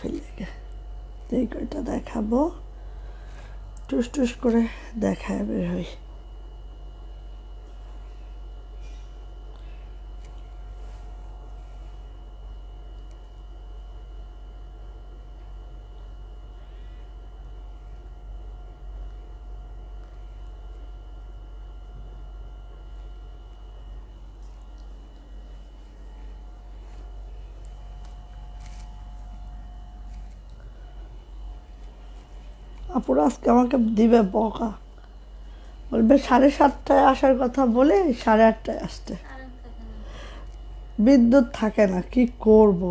ফেলে এই কয়টা দেখাবো, টুস টুস করে দেখায় বের হই। আপুরা আজকে আমাকে দিবে বকা, বলবে 7:30টায় আসার কথা বলে 8:30টায় আসতে। বিদ্যুৎ থাকে না, কি করব।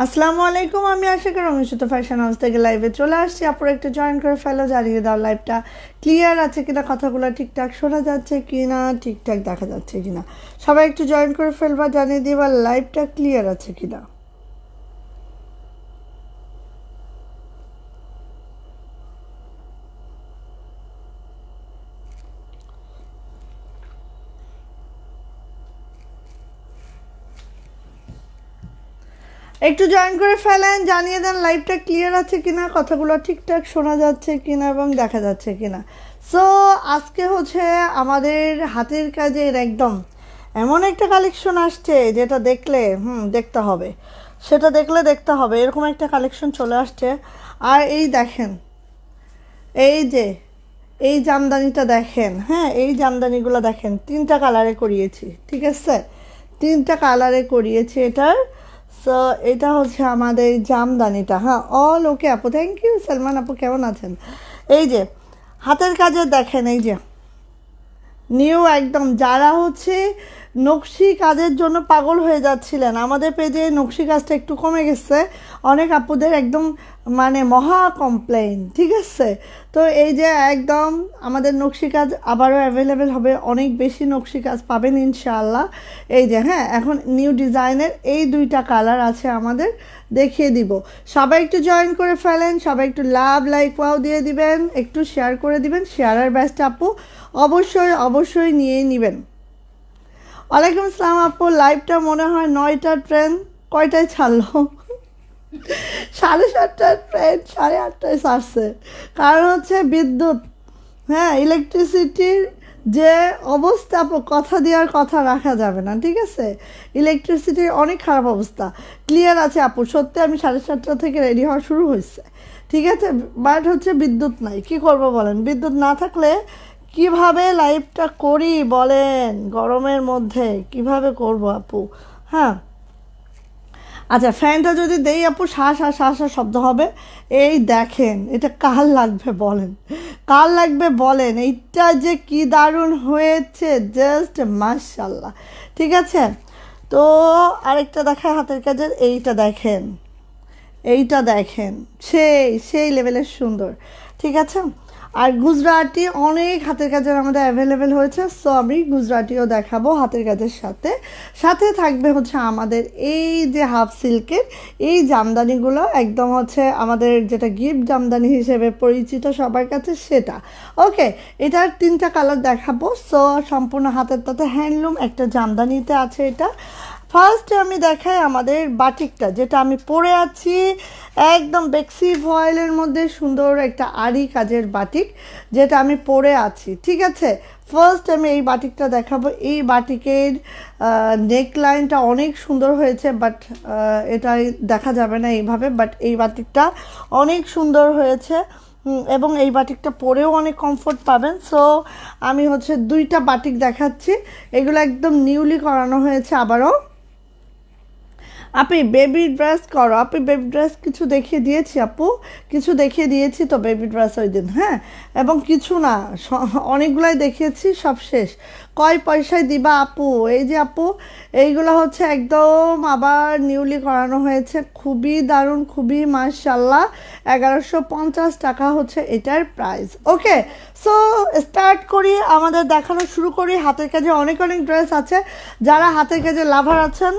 আসসালামু আলাইকুম, আমি আশিকা রমেশত ফ্যাশন হাউস থেকে লাইভে চলে আসছি। আপুরা একটু জয়েন করে ফেলো, জানিয়ে দাও লাইভটা ক্লিয়ার আছে কিনা, কথাগুলো ঠিকঠাক শোনা যাচ্ছে কিনা, ঠিকঠাক দেখা যাচ্ছে কিনা। সবাই একটু জয়েন করে ফেলবা, জানিয়ে দিবা লাইভটা ক্লিয়ার আছে কিনা। একটু জয়েন করে ফেলেন, জানিয়ে দেন লাইভটা ক্লিয়ার আছে কিনা, কথাগুলো ঠিকঠাক শোনা যাচ্ছে কিনা এবং দেখা যাচ্ছে কিনা। সো আজকে হচ্ছে আমাদের হাতের কাজের একদম এমন একটা কালেকশন আসছে যেটা দেখলে দেখতে হবে, সেটা দেখতে হবে, এরকম একটা কালেকশন চলে আসছে। আর এই দেখেন, এই যে এই জামদানিটা দেখেন, হ্যাঁ এই জামদানিগুলো দেখেন, 3টা কালারে করিয়েছি, ঠিক আছে, 3টা কালারে করিয়েছি এটার। সো এটা হচ্ছে আমাদের জামদানিটা, হ্যাঁ অল ওকে আপু, থ্যাংক ইউ সালমান আপু, কেমন আছেন। এই যে হাতের কাজে দেখেন, এই যে নিউ একদম, যারা হচ্ছে নকশি কাজের জন্য পাগল হয়ে যাচ্ছিলেন, আমাদের পেজে নকশি কাজটা একটু কমে গেছে, অনেক আপুদের একদম মানে মহা কমপ্লেইন, ঠিক আছে। তো এই যে একদম আমাদের নকশি কাজ আবারও অ্যাভেলেবেল হবে, অনেক বেশি নকশি কাজ পাবেন ইনশাআল্লাহ। এই যে হ্যাঁ, এখন নিউ ডিজাইনের এই 2টা কালার আছে আমাদের, দেখিয়ে দিব। সবাই একটু জয়েন করে ফেলেন, সবাই একটু লাভ লাইক ওয়াও দিয়ে দিবেন, একটু শেয়ার করে দিবেন, শেয়ার আর বেস্ট আপু অবশ্যই নিয়েই নেবেন। ওয়ালাইকুম আসসালাম আপু, লাইভটা মনে হয় 9টার ট্রেন, কয়টায় ছাড়লো? 7:30টার ট্রেন 8:30টায় ছাড়ছে, কারণ হচ্ছে বিদ্যুৎ, হ্যাঁ ইলেকট্রিসিটির যে অবস্থা আপু, কথা দেওয়ার কথা রাখা যাবে না, ঠিক আছে। ইলেকট্রিসিটির অনেক খারাপ অবস্থা। ক্লিয়ার আছে আপু, সত্যি আমি 7:30টা থেকে রেডি হওয়া শুরু হয়েছে, ঠিক আছে, বাট হচ্ছে বিদ্যুৎ নাই, কি করব বলেন, বিদ্যুৎ না থাকলে কিভাবে লাইভটা করি বলেন, গরমের মধ্যে কিভাবে করব আপু। হ্যাঁ আচ্ছা, ফ্যানটা যদি দেই আপু, শা শব্দ হবে। এই দেখেন, এটা কার লাগবে বলেন, কার লাগবে বলেন, এইটা যে কি দারুণ হয়েছে, জাস্ট মাশাল্লাহ, ঠিক আছে। তো আরেকটা দেখায় হাতের কাজের, এইটা দেখেন, সেই লেভেলের সুন্দর, ঠিক আছে। আর গুজরাটি অনেক হাতের কাজের আমাদের অ্যাভেলেবেল হয়েছে, সো আমি গুজরাটিও দেখাবো হাতের কাজের সাথে সাথে থাকবে হচ্ছে আমাদের এই যে হাফ সিল্কের এই জামদানিগুলো, একদম হচ্ছে আমাদের যেটা গিফট জামদানি হিসেবে পরিচিত সবার কাছে, সেটা ওকে। এটার 3টা কালার দেখাবো। সো সম্পূর্ণ হাতের তাতে হ্যান্ডলুম একটা জামদানিতে আছে এটা। ফার্স্টে আমি দেখাই আমাদের বাটিকটা, যেটা আমি পরে আছি, একদম বেক্সি ভয়েলের মধ্যে সুন্দর একটা আরি কাজের বাটিক, যেটা আমি পরে আছি, ঠিক আছে। ফার্স্ট আমি এই বাটিকটা দেখাবো। এই বাটিকের নেকলাইনটা অনেক সুন্দর হয়েছে, বাট এটা দেখা যাবে না এইভাবে, বাট এই বাটিকটা অনেক সুন্দর হয়েছে, এবং এই বাটিকটা পরেও অনেক কমফোর্ট পাবেন। সো আমি হচ্ছে 2টা বাটিক দেখাচ্ছি, এগুলো একদম নিউলি করানো হয়েছে। আবারও আপনি বেবি ড্রেস করো, আপনি বেবি ড্রেস কিছু দেখিয়ে দিয়েছি আপু, কিছু দেখিয়ে দিয়েছি তো বেবি ড্রেস ওই দিন, হ্যাঁ, এবং কিছু না অনেকগুলাই দেখিয়েছি, সব শেষ। কয় পয়সায় দিবা আপু? এই যে আপু, এইগুলো হচ্ছে একদম আবার নিউলি করানো হয়েছে, খুবই দারুণ, খুবই মাশাল্লাহ। 1150 টাকা হচ্ছে এটার প্রাইস। ওকে, সো স্টার্ট করি, আমাদের দেখানো শুরু করি। হাতের কাজে অনেক অনেক ড্রেস আছে, যারা হাতের কাজে লাভার আছেন,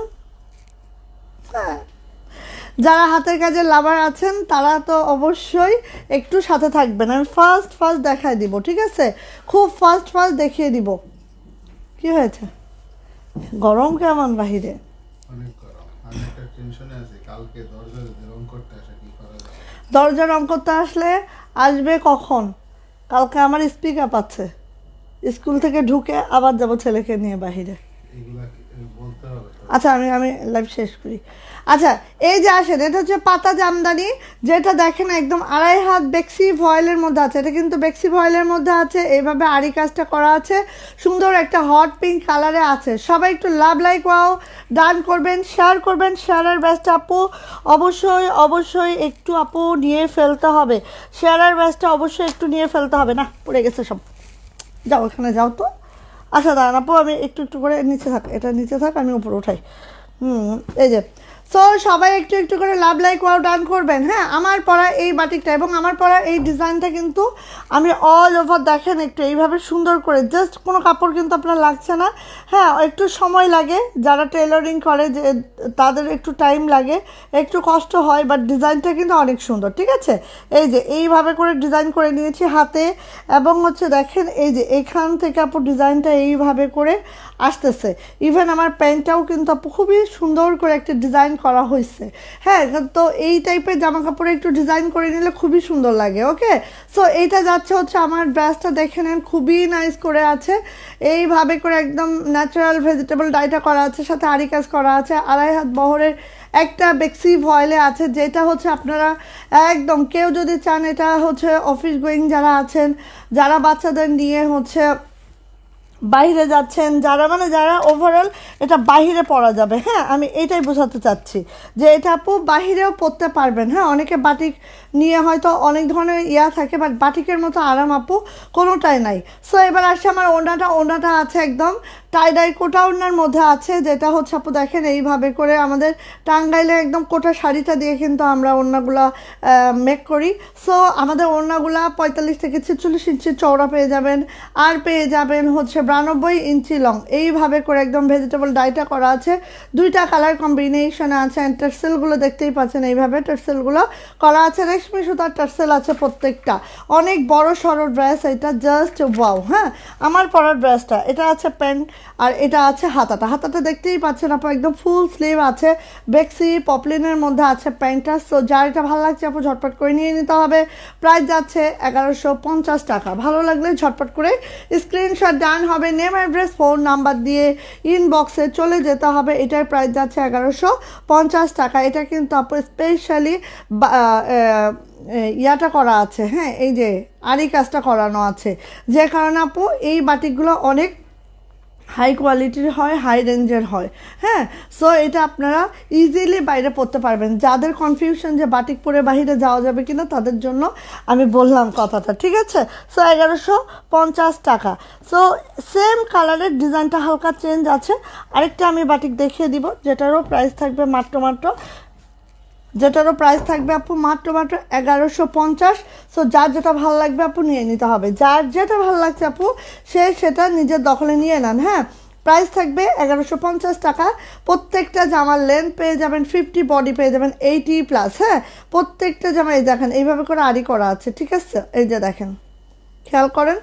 যারা হাতের কাজের লাভার আছেন তারা তো অবশ্যই একটু সাথে থাকবেন। আমি ফার্স্ট দেখাই দিব, ঠিক আছে, খুব ফার্স্ট দেখিয়ে দিব। কি হয়েছে, গরম কেমন বাহিরে? অনেক গরম, আমি একটা টেনশনে আছি, কালকে রং করতে আসে, কি করা যায়? দরজা রং করতে আসলে আসবে কখন? কালকে আমার স্পিক আপ আছে, স্কুল থেকে ঢুকে আবার যাব ছেলেকে নিয়ে বাহিরে। এগুলা বলতে হবে তো। আচ্ছা, আমি লাইভ শেষ করি। আচ্ছা, এই যে আসেন, এটা হচ্ছে পাতা জামদানি, যেটা দেখেন একদম 2.5 হাত বেক্সি ভয়েলের মধ্যে আছে। এটা কিন্তু বেক্সি ভয়েলের মধ্যে আছে, এইভাবে আরি কাজটা করা আছে, সুন্দর একটা হট পিঙ্ক কালারে আছে। সবাই একটু লাভ লাইক ওয়াও ডান করবেন, শেয়ার করবেন। শেয়ারের ব্যাচটা আপু অবশ্যই একটু আপু নিয়ে ফেলতে হবে, শেয়ারের ব্যাচটা অবশ্যই একটু নিয়ে ফেলতে হবে। না, পড়ে গেছে সব, যাও ওখানে যাও তো। আচ্ছা দাঁড়ান আপু, আমি একটু করে নিচে থাক, এটা নিচে থাক, আমি উপরে উঠাই। এই যে, সো সবাই একটু করে লাভ লাইক ওয়াও ডান করবেন। হ্যাঁ, আমার পরা এই বাটিকটা এবং আমার পরা এই ডিজাইনটা কিন্তু আমি অল ওভার দেখেন একটু এইভাবে সুন্দর করে, জাস্ট কোনো কাপড় কিন্তু আপনার লাগছে না। হ্যাঁ, একটু সময় লাগে, যারা টেলারিং করে যে তাদের একটু টাইম লাগে, একটু কষ্ট হয়, বাট ডিজাইনটা কিন্তু অনেক সুন্দর, ঠিক আছে। এই যে এইভাবে করে ডিজাইন করে নিয়েছি হাতে, এবং হচ্ছে দেখেন এই যে এখান থেকে আপু ডিজাইনটা এইভাবে করে আসতেছে। ইভেন আমার প্যান্টটাও কিন্তু আপু খুবই সুন্দর করে একটা ডিজাইন করা হয়েছে। হ্যাঁ, তো এই টাইপের জামা কাপড়ে একটু ডিজাইন করে নিলে খুবই সুন্দর লাগে। ওকে, সো এইটা যাচ্ছে হচ্ছে আমার ড্রেসটা, দেখে নেন খুবই নাইস করে আছে, এইভাবে করে একদম ন্যাচারাল ভেজিটেবল ডাইটা করা আছে, সাথে আরি কাজ করা আছে, 2.5 হাত বহরের একটা বেক্সি ভয়েলে আছে, যেটা হচ্ছে আপনারা একদম কেউ যদি চান, এটা হচ্ছে অফিস গোয়িং যারা আছেন, যারা বাচ্চাদের নিয়ে হচ্ছে বাইরে যাচ্ছেন, যারা ওভারঅল এটা বাহিরে পরা যাবে। হ্যাঁ, আমি এটাই বোঝাতে চাচ্ছি যে এটা আপু বাহিরেও পরতে পারবেন। হ্যাঁ, অনেকে বাটিক নিয়ে হয়তো অনেক ধরনের থাকে, বাট বাটিকের মতো আরাম আপু কোনোটাই নাই। সো এবার আসছে আমার ওড়নাটা আছে একদম টাইডাই কোটা ওড়নার মধ্যে আছে, যেটা হচ্ছে আপু দেখেন এইভাবে করে আমাদের টাঙ্গাইলে একদম কোটা শাড়িটা দিয়ে কিন্তু আমরা ওড়নাগুলা মেক করি। সো আমাদের ওড়নাগুলা 45 থেকে 46 ইঞ্চি চওড়া পেয়ে যাবেন, আর পেয়ে যাবেন হচ্ছে 92 ইঞ্চি লং। এইভাবে করে একদম ভেজিটেবল ডাইটা করা আছে, 2টা কালার কম্বিনেশনে আছে। অ্যান্ড টার্সেলগুলো দেখতেই পাচ্ছেন, এইভাবে টার্সেলগুলো করা আছে, রেশমি সুতার টার্সেল আছে প্রত্যেকটা। অনেক বড় সড়ো ড্রেস, এটা জাস্ট ওয়াও। হ্যাঁ, আমার পরা ড্রেসটা, এটা আছে প্যান্ট আর এটা আছে হাতাটা দেখতেই পাচ্ছেন আপু, একদম ফুল স্লিভ আছে, বেক্সি পপলিনের মধ্যে আছে প্যান্টটা। সো যার এটা ভালো লাগছে আপু ঝটপট করে নিয়ে নিতে হবে। প্রাইস যাচ্ছে 1150 টাকা। ভালো লাগলে ঝটপট করে স্ক্রিনশট ডান হবে, নেম অ্যাড্রেস ফোন নাম্বার দিয়ে ইনবক্সে চলে যেতে হবে। এটার প্রাইস যাচ্ছে 1150 টাকা। এটা কিন্তু আপু স্পেশালি ইয়াটা করা আছে, হ্যাঁ, এই যে আরি কাজটা করানো আছে, যে কারণে আপু এই বাটিকগুলো অনেক হাই কোয়ালিটির হয়, হাই রেঞ্জের হয়। হ্যাঁ, সো এটা আপনারা ইজিলি বাইরে পরতে পারবেন। যাদের কনফিউশন যে বাটিক পরে বাইরে যাওয়া যাবে কিনা, তাদের জন্য আমি বললাম কথাটা, ঠিক আছে। সো 1150 টাকা। সো সেম কালারের ডিজাইনটা হালকা চেঞ্জ আছে। আরেকটা আমি বাটিক দেখিয়ে দিব, যেটারও প্রাইস থাকবে আপু মাত্র 1150। সো যার যেটা ভালো লাগবে আপু নিয়ে নিতে হবে, যার যেটা ভালো লাগছে আপু সেটা নিজের দখলে নিয়ে নেন। হ্যাঁ, প্রাইস থাকবে 1150 টাকা। প্রত্যেকটা জামার লেন্থ পেয়ে যাবেন 50, বডি পেয়ে যাবেন 80+। হ্যাঁ, প্রত্যেকটা জামা এই দেখেন এইভাবে করে আরি করা আছে, ঠিক আছে। এই যে দেখেন, খেয়াল করেন,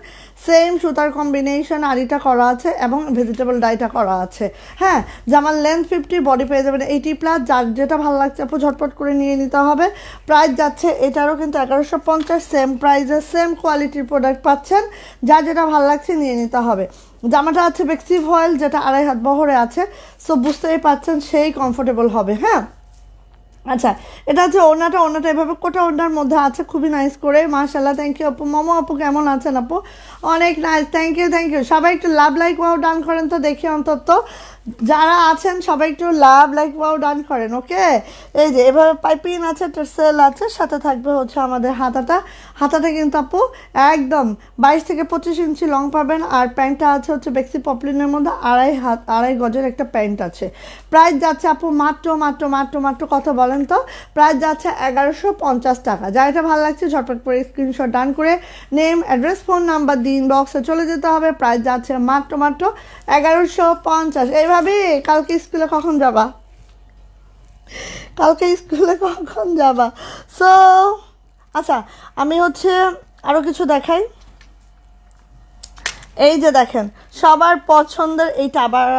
সেম সুতার কম্বিনেশন আরিটা করা আছে এবং ভেজিটেবল ডাইটা করা আছে। হ্যাঁ, জামার লেন্থ 50, বডি পেয়ে যাবেন 80+। যার যেটা ভালো লাগছে আপু ঝটপট করে নিয়ে নিতে হবে। প্রাইস যাচ্ছে এটারও কিন্তু 1150, সেম প্রাইসে সেম কোয়ালিটির প্রোডাক্ট পাচ্ছেন। যার যেটা ভালো লাগছে নিয়ে নিতে হবে। জামাটা আছে বেক্সি ভয়েল, যেটা 2.5 হাত বহরে আছে। সো বুঝতেই পারছেন সেই কমফোর্টেবল হবে। হ্যাঁ, আচ্ছা, এটা হচ্ছে ওড়নাটা এভাবে কোটা ওড়নার মধ্যে আছে, খুবই নাইস করে, মাশাআল্লাহ। থ্যাংক ইউ আপু। মোমো আপু কেমন আছেন আপু? অনেক নাইস, থ্যাংক ইউ। সবাই একটু লাভ লাইক ওয়াও ডান করেন তো দেখি অন্তত, যারা আছেন সবাই একটু লাভ লাইক ওয়াও ডান করেন। ওকে, এই যে এভাবে পাইপিং আছে, টার্সেল আছে, সাথে থাকবে হচ্ছে আমাদের হাতাটা কিন্তু আপু একদম 22 থেকে 25 ইঞ্চি লং পাবেন। আর প্যান্টটা আছে হচ্ছে বেক্সি পপলিনের মধ্যে, আড়াই গজের একটা প্যান্ট আছে। প্রাইস যাচ্ছে আপু মাত্র কত বলেন তো? প্রাইস যাচ্ছে 1150 টাকা। যা এটা ভালো লাগছে ঝটপট করে স্ক্রিনশট ডান করে নেম, অ্যাড্রেস, ফোন নাম্বার দিয়ে ইনবক্সে চলে যেতে হবে। প্রাইস যাচ্ছে মাত্র 1150। এইভাবে কালকে স্কুলে কখন যাবা? সো আচ্ছা, আমি হচ্ছে আরও কিছু দেখাই। এই যে দেখেন সবার পছন্দের এইটা, আবার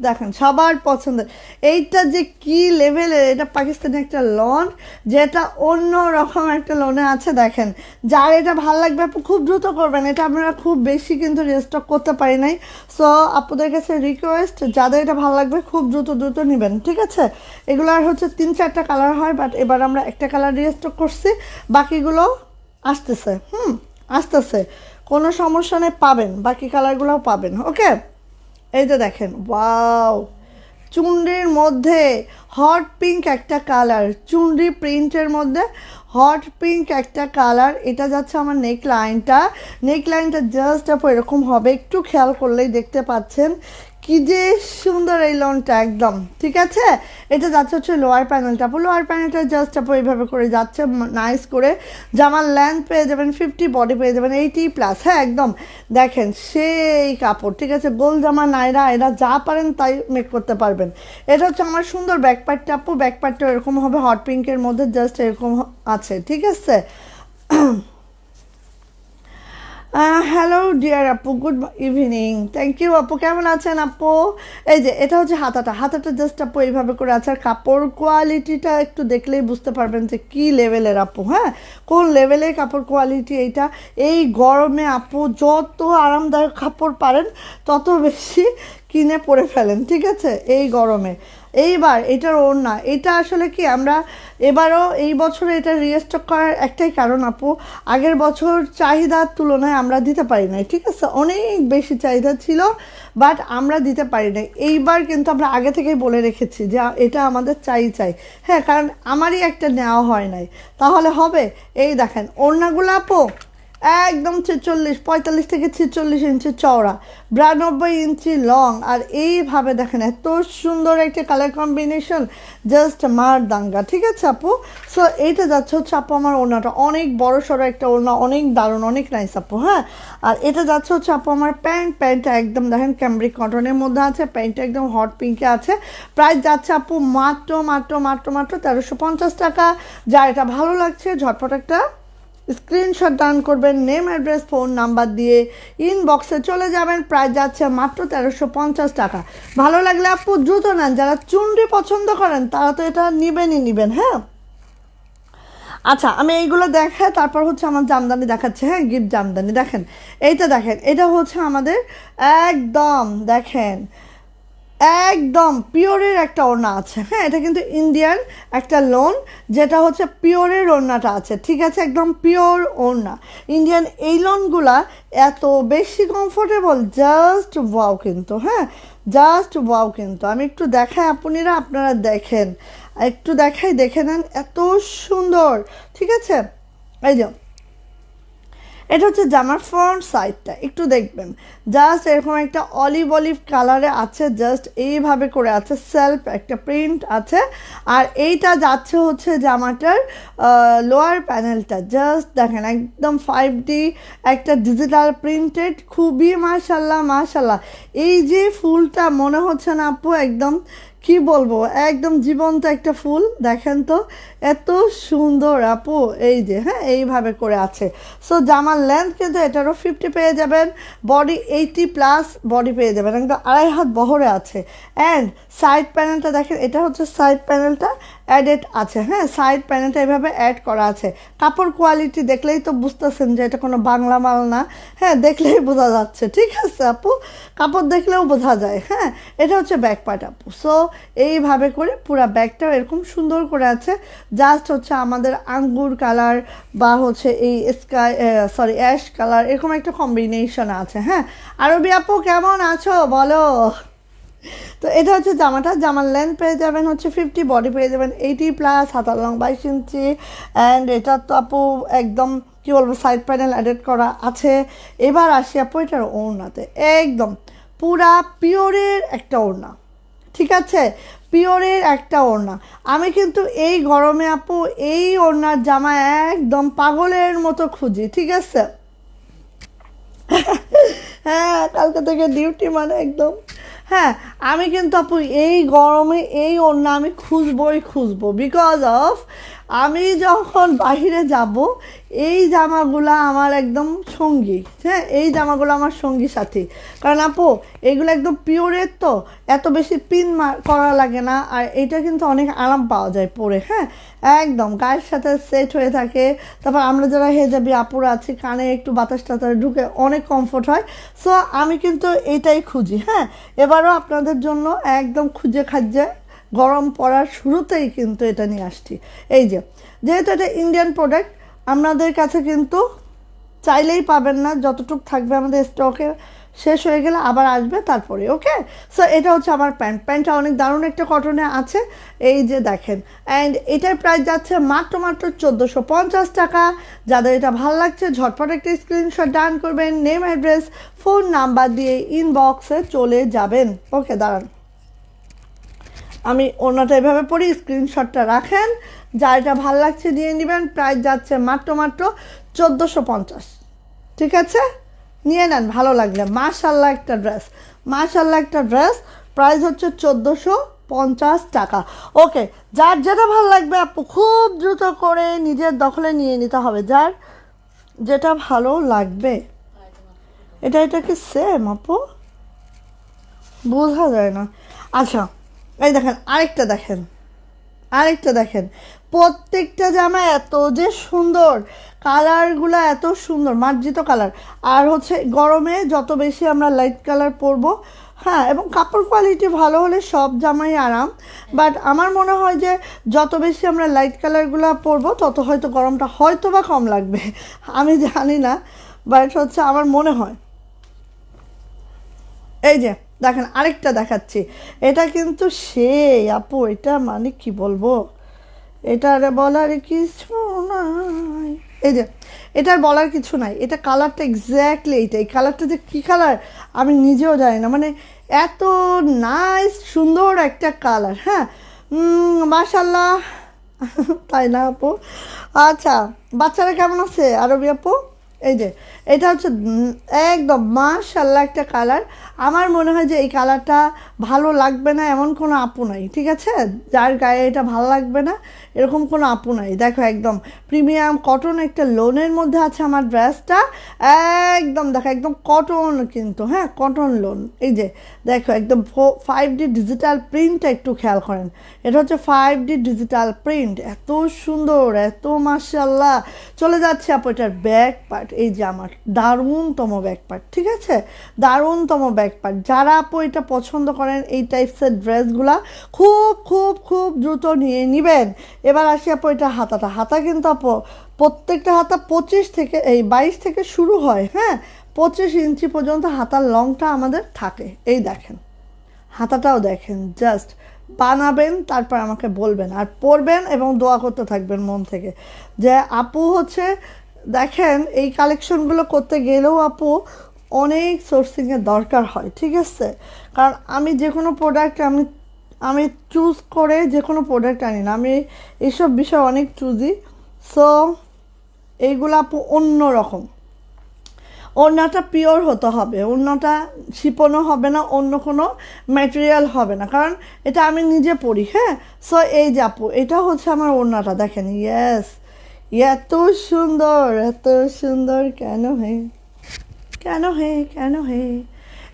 দেখেন সবার পছন্দের এইটা যে কি লেভেলের, এটা পাকিস্তানি একটা লোন, যেটা অন্য রকম একটা লোনে আছে। দেখেন, যার এটা ভালো লাগবে আপু খুব দ্রুত করবেন, এটা আপনারা খুব বেশি কিন্তু রেস্টক করতে পারি নাই। সো আপুদের কাছে রিকোয়েস্ট, যাদের এটা ভালো লাগবে খুব দ্রুত নেবেন, ঠিক আছে? এগুলোর হচ্ছে 3-4টা কালার হয়, বাট এবার আমরা একটা কালার রিস্টক করছি, বাকিগুলো আসতেছে, কোনো সমস্যা নেই, পাবেন, বাকি কালারগুলোও পাবেন। ওকে, এই যে দেখেন, ওয়াও, চুনরির মধ্যে হট পিঙ্ক একটা কালার, চুনরি প্রিন্টের মধ্যে হট পিঙ্ক একটা কালার। এটা যাচ্ছে আমার নেকলাইনটা জাস্ট আপু এরকম হবে, একটু খেয়াল করলেই দেখতে পাচ্ছেন কি যে সুন্দর এই লোনটা, একদম ঠিক আছে। এটা যাচ্ছে হচ্ছে লোয়ার প্যানেলটা, আপু লোয়ার প্যানেলটা জাস্ট আপু এইভাবে করে যাচ্ছে নাইস করে। জামার লেন্থ পেয়ে যাবেন 50, বডি পেয়ে যাবেন 80+। হ্যাঁ, একদম দেখেন সেই কাপড়, ঠিক আছে। গোল জামা নাইরা এরা যা পারেন তাই মেক করতে পারবেন। এটা হচ্ছে আমার সুন্দর ব্যাকপার্টটা আপু, ব্যাকপার্টটা এরকম হবে হট পিঙ্কের মধ্যে, জাস্ট এরকম আছে, ঠিক আছে। হ্যালো ডিয়ার আপু, গুড ইভিনিং, থ্যাংক ইউ আপু। কেমন আছেন আপু? এই যে এটা হচ্ছে হাতাটা জাস্ট আপু এইভাবে করে আছে। আর কাপড় কোয়ালিটিটা একটু দেখলেই বুঝতে পারবেন যে কী লেভেলের আপু, হ্যাঁ, কোন লেভেলের কাপড় কোয়ালিটি এইটা। এই গরমে আপু যত আরামদায়ক কাপড় পারেন তত বেশি কিনে পরে ফেলেন, ঠিক আছে, এই গরমে। এইবার এটার ওড়না, এটা আসলে কি আমরা এবারও এই বছরে এটা রিস্টক করার একটাই কারণ আপু, আগের বছর চাহিদার তুলনায় আমরা দিতে পারি নাই, ঠিক আছে, অনেক বেশি চাহিদা ছিল, বাট আমরা দিতে পারি নাই। এইবার কিন্তু আমরা আগে থেকেই বলে রেখেছি যে এটা আমাদের চাই, হ্যাঁ, কারণ আমারই একটা নেওয়া হয় নাই, তাহলে হবে। এই দেখেন ওড়নাগুলো আপু একদম 45 থেকে 46 ইঞ্চি চওড়া, 92 ইঞ্চি লং, আর এইভাবে দেখেন এত সুন্দর একটা কালার কম্বিনেশন, জাস্ট মার দাঙ্গা, ঠিক আছে আপু। সো এইটা যাচ্ছে হচ্ছে আপু আমার ওড়নাটা, অনেক বড় সড়ো একটা ওড়না, অনেক দারুণ, অনেক নাইস আপু। হ্যাঁ, আর এটা যাচ্ছে হচ্ছে আপু আমার প্যান্টটা একদম দেখেন ক্যামব্রিক কটনের মধ্যে আছে, প্যান্টটা একদম হট পিঙ্কে আছে। প্রাইস যাচ্ছে আপু মাত্র 1350 টাকা। যার এটা ভালো লাগছে ঝটপট একটা স্ক্রিনশট ডান করবেন, নেম, অ্যাড্রেস, ফোন নাম্বার দিয়ে ইনবক্সে চলে যাবেন। প্রাইস যাচ্ছে মাত্র 1350 টাকা। ভালো লাগলে আপু দ্রুত নেন, যারা চুনরি পছন্দ করেন তারা তো এটা নিবেন। হ্যাঁ, আচ্ছা, আমি এইগুলো দেখাই, তারপর হচ্ছে আমার জামদানি দেখাচ্ছে। হ্যাঁ, গিফট জামদানি দেখেন, এইটা দেখেন, এটা হচ্ছে আমাদের একদম দেখেন একদম পিওরের একটা ওড়না আছে। হ্যাঁ, এটা কিন্তু ইন্ডিয়ান একটা লোন, যেটা হচ্ছে পিওরের ওড়নাটা আছে, ঠিক আছে, একদম পিওর ওড়না। ইন্ডিয়ান এই লোনগুলা এত বেশি কমফোর্টেবল, জাস্ট ওয়াও কিন্তু। হ্যাঁ, জাস্ট ওয়াও কিন্তু। আমি একটু দেখাই আপনারা দেখেন, একটু দেখে নেন, এত সুন্দর, ঠিক আছে। এই যে এটা হচ্ছে জামার ফ্রন্ট সাইডটা, একটু দেখবেন, জাস্ট এরকম একটা অলিভ কালারে আছে, জাস্ট এইভাবে করে আছে, সেলফ একটা প্রিন্ট আছে। আর এইটা যাচ্ছে হচ্ছে জামাটার লোয়ার প্যানেলটা, জাস্ট দেখেন একদম 5D একটা ডিজিটাল প্রিন্টেড, খুবই মাশাল্লাহ। এই যে ফুলটা মনে হচ্ছে না আপু, একদম কি বলবো, একদম জীবন্ত একটা ফুল, দেখেন তো এত সুন্দর আপু। এই যে হ্যাঁ, এইভাবে করে আছে। সো জামার লেন্থ কিন্তু এটারও 50 পেয়ে যাবেন, বডি 80+ বডি পেয়ে যাবেন, একদম 2.5 হাত বহরে আছে। অ্যান্ড সাইড প্যানেলটা দেখেন, এটা হচ্ছে সাইড প্যানেলটা, অ্যাডেড আছে, হ্যাঁ সাইড প্যানেলটা এভাবে অ্যাড করা আছে। কাপড় কোয়ালিটি দেখলেই তো বুঝতেছেন যে এটা কোনো বাংলা মাল না, হ্যাঁ দেখলেই বোঝা যাচ্ছে, ঠিক আছে আপু, কাপড় দেখলেও বোঝা যায়। হ্যাঁ এটা হচ্ছে ব্যাক পার্ট আপু। সো এইভাবে করে পুরো ব্যাগটাও এরকম সুন্দর করে আছে। জাস্ট হচ্ছে আমাদের আঙ্গুর কালার বা হচ্ছে এই স্কাই সরি অ্যাশ কালার এরকম একটা কম্বিনেশন আছে। হ্যাঁ আরবি আপু কেমন আছো বলো। তো এটা হচ্ছে জামার লেন্থ পেয়ে যাবেন হচ্ছে 50, বডি পেয়ে যাবেন 80+, হাতার লং 22 ইঞ্চি। অ্যান্ড এটা তো আপু একদম কী বলবো সাইড প্যানেল অ্যাডেড করা আছে। এবার আসি আপু এটার ওড়নাতে, একদম পুরা পিওরের একটা ওড়না, ঠিক আছে পিওরের একটা ওড়না। আমি কিন্তু এই গরমে আপু এই ওড়নার জামা একদম পাগলের মতো খুঁজি, ঠিক আছে। হ্যাঁ কালকে থেকে ডিউটি মানে একদম, হ্যাঁ আমি কিন্তু আপু এই গরমে এই ওড়না আমি খুঁজবো বিকজ অফ আমি যখন বাইরে যাব এই জামাগুলা আমার একদম সঙ্গী, হ্যাঁ এই জামাগুলো আমার সঙ্গী সাথী। কারণ আপু এগুলো একদম পিওরের, তো এত বেশি পিন করা লাগে না, আর এটা কিন্তু অনেক আরাম পাওয়া যায় পরে, হ্যাঁ একদম গায়ের সাথে সেট হয়ে থাকে। তারপর আমরা যারা হেজাবি আপুরা আছি কানে একটু বাতাস টাতাস ঢুকে অনেক কমফোর্ট হয়। সো আমি কিন্তু এটাই খুঁজি। হ্যাঁ এবারও আপনাদের জন্য একদম খুঁজে খাজ্জে গরম পড়ার শুরুতেই কিন্তু এটা নিয়ে আসছি। এই যেহেতু এটা ইন্ডিয়ান প্রোডাক্ট, আপনাদের কাছে কিন্তু চাইলেই পাবেন না, যতটুকু থাকবে আমাদের স্টকে শেষ হয়ে গেলে আবার আসবে তারপরে। ওকে সো এটা হচ্ছে আমার প্যান্টটা অনেক দারুণ একটা কটনে আছে, এই যে দেখেন। অ্যান্ড এটার প্রাইস যাচ্ছে মাত্র 1450 টাকা। যাদের এটা ভালো লাগছে ঝটপট একটা স্ক্রিনশট ডান করবেন, নেম অ্যাড্রেস ফোন নাম্বার দিয়ে ইনবক্সে চলে যাবেন। ওকে দাঁড়ান আমি ওনাটা এভাবে পড়ি, স্ক্রিনশটটা রাখেন, যার এটা ভালো লাগছে দিয়ে নেবেন। প্রাইস যাচ্ছে মাত্র 1450, ঠিক আছে নিয়ে নেন ভালো লাগলে। মাশাল্লাহ একটা ড্রেস, প্রাইস হচ্ছে 1450 টাকা। ওকে যার যেটা ভালো লাগবে আপু খুব দ্রুত করে নিজের দখলে নিয়ে নিতে হবে, যার যেটা ভালো লাগবে। এটা কি সেম আপু বোঝা যায় না। আচ্ছা এই দেখেন আরেকটা দেখেন প্রত্যেকটা জামা এত যে সুন্দর, কালারগুলো এত সুন্দর মার্জিত কালার। আর হচ্ছে গরমে যত বেশি আমরা লাইট কালার পরবো, হ্যাঁ এবং কাপড় কোয়ালিটি ভালো হলে সব জামাই আরাম। বাট আমার মনে হয় যে যত বেশি আমরা লাইট কালারগুলো পরবো তত হয়তো গরমটা হয়তো বা কম লাগবে, আমি জানি না, বাট হচ্ছে আমার মনে হয়। এই যে দেখেন আরেকটা দেখাচ্ছি, এটা কিন্তু সেই আপু, এটা মানে কি বলবো, এটার বলার কিছু নাই। এই যে এটার বলার কিছু নাই, এটা কালারটা এক্স্যাক্টলি এইটা, এই কালারটা যে কী কালার আমি নিজেও জানি না, মানে এত নাইস সুন্দর একটা কালার। হ্যাঁ মাশাল্লাহ তাই না আপু। আচ্ছা বাচ্চারা কেমন আছে আরবি আপু। এই যে এটা হচ্ছে একদম মাশাল্লাহ একটা কালার। আমার মনে হয় যে এই কালারটা ভালো লাগবে না এমন কোনো আপু নাই, ঠিক আছে যার গায়ে এটা ভালো লাগবে না এরকম কোনো আপু নাই। দেখো একদম প্রিমিয়াম কটন একটা লোনের মধ্যে আছে আমার ড্রেসটা, একদম দেখো একদম কটন কিন্তু, হ্যাঁ কটন লোন। এই যে দেখো একদম 5D ডিজিটাল প্রিন্টটা একটু খেয়াল করেন, এটা হচ্ছে 5D ডিজিটাল প্রিন্ট, এত সুন্দর এত মাশাল্লাহ। চলে যাচ্ছে আপু এটার ব্যাক পার্ট, এই যে আমার দারুণতম ব্যাক পার্ট, ঠিক আছে দারুণতম ব্যাক পার্ট। যারা আপু এটা পছন্দ করেন এই টাইপসের ড্রেসগুলা খুব খুব খুব দ্রুত নিয়ে নেবেন। এবার আসি আপু এটা হাতা কিন্তু আপু প্রত্যেকটা হাতা 22 থেকে শুরু হয়, হ্যাঁ 25 ইঞ্চি পর্যন্ত হাতার লংটা আমাদের থাকে। এই দেখেন হাতাটাও দেখেন, জাস্ট বানাবেন তারপর আমাকে বলবেন আর পরবেন এবং দোয়া করতে থাকবেন মন থেকে যে আপু হচ্ছে দেখেন এই কালেকশনগুলো করতে গেলেও আপু অনেক সোর্সিংয়ের দরকার হয়, ঠিক আছে কারণ আমি যে কোনো প্রোডাক্ট আমি চুজ করে যে কোনো প্রোডাক্ট আনি না, আমি এইসব বিষয় অনেক চুজি। সো এইগুলো আপু অন্য রকম, ওড়নাটা পিওর হতে হবে, ওড়নাটা শিপনও হবে না, অন্য কোনো ম্যাটেরিয়াল হবে না, কারণ এটা আমি নিজে পরি। হ্যাঁ সো এই যে আপু এটা হচ্ছে আমার ওড়নাটা দেখেন, ইয়েস এত সুন্দর কেন হে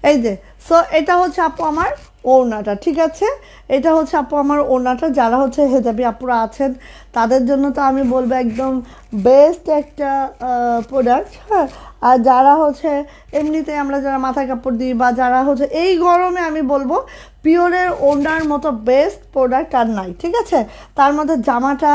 এই যে সো এটা হচ্ছে আপু আমার ওড়নাটা, ঠিক আছে? এটা হচ্ছে আপু আমার ওড়নাটা। যারা হচ্ছে হেজাবি আপুরা আছেন তাদের জন্য তো আমি বলবো একদম বেস্ট একটা প্রোডাক্ট, হ্যাঁ। আর যারা হচ্ছে এমনিতে আমরা যারা মাথায় কাপড় দিই বা যারা হচ্ছে এই গরমে আমি বলবো পিওরের ওড়নার মতো বেস্ট প্রোডাক্ট আর নাই, ঠিক আছে? তার মধ্যে জামাটা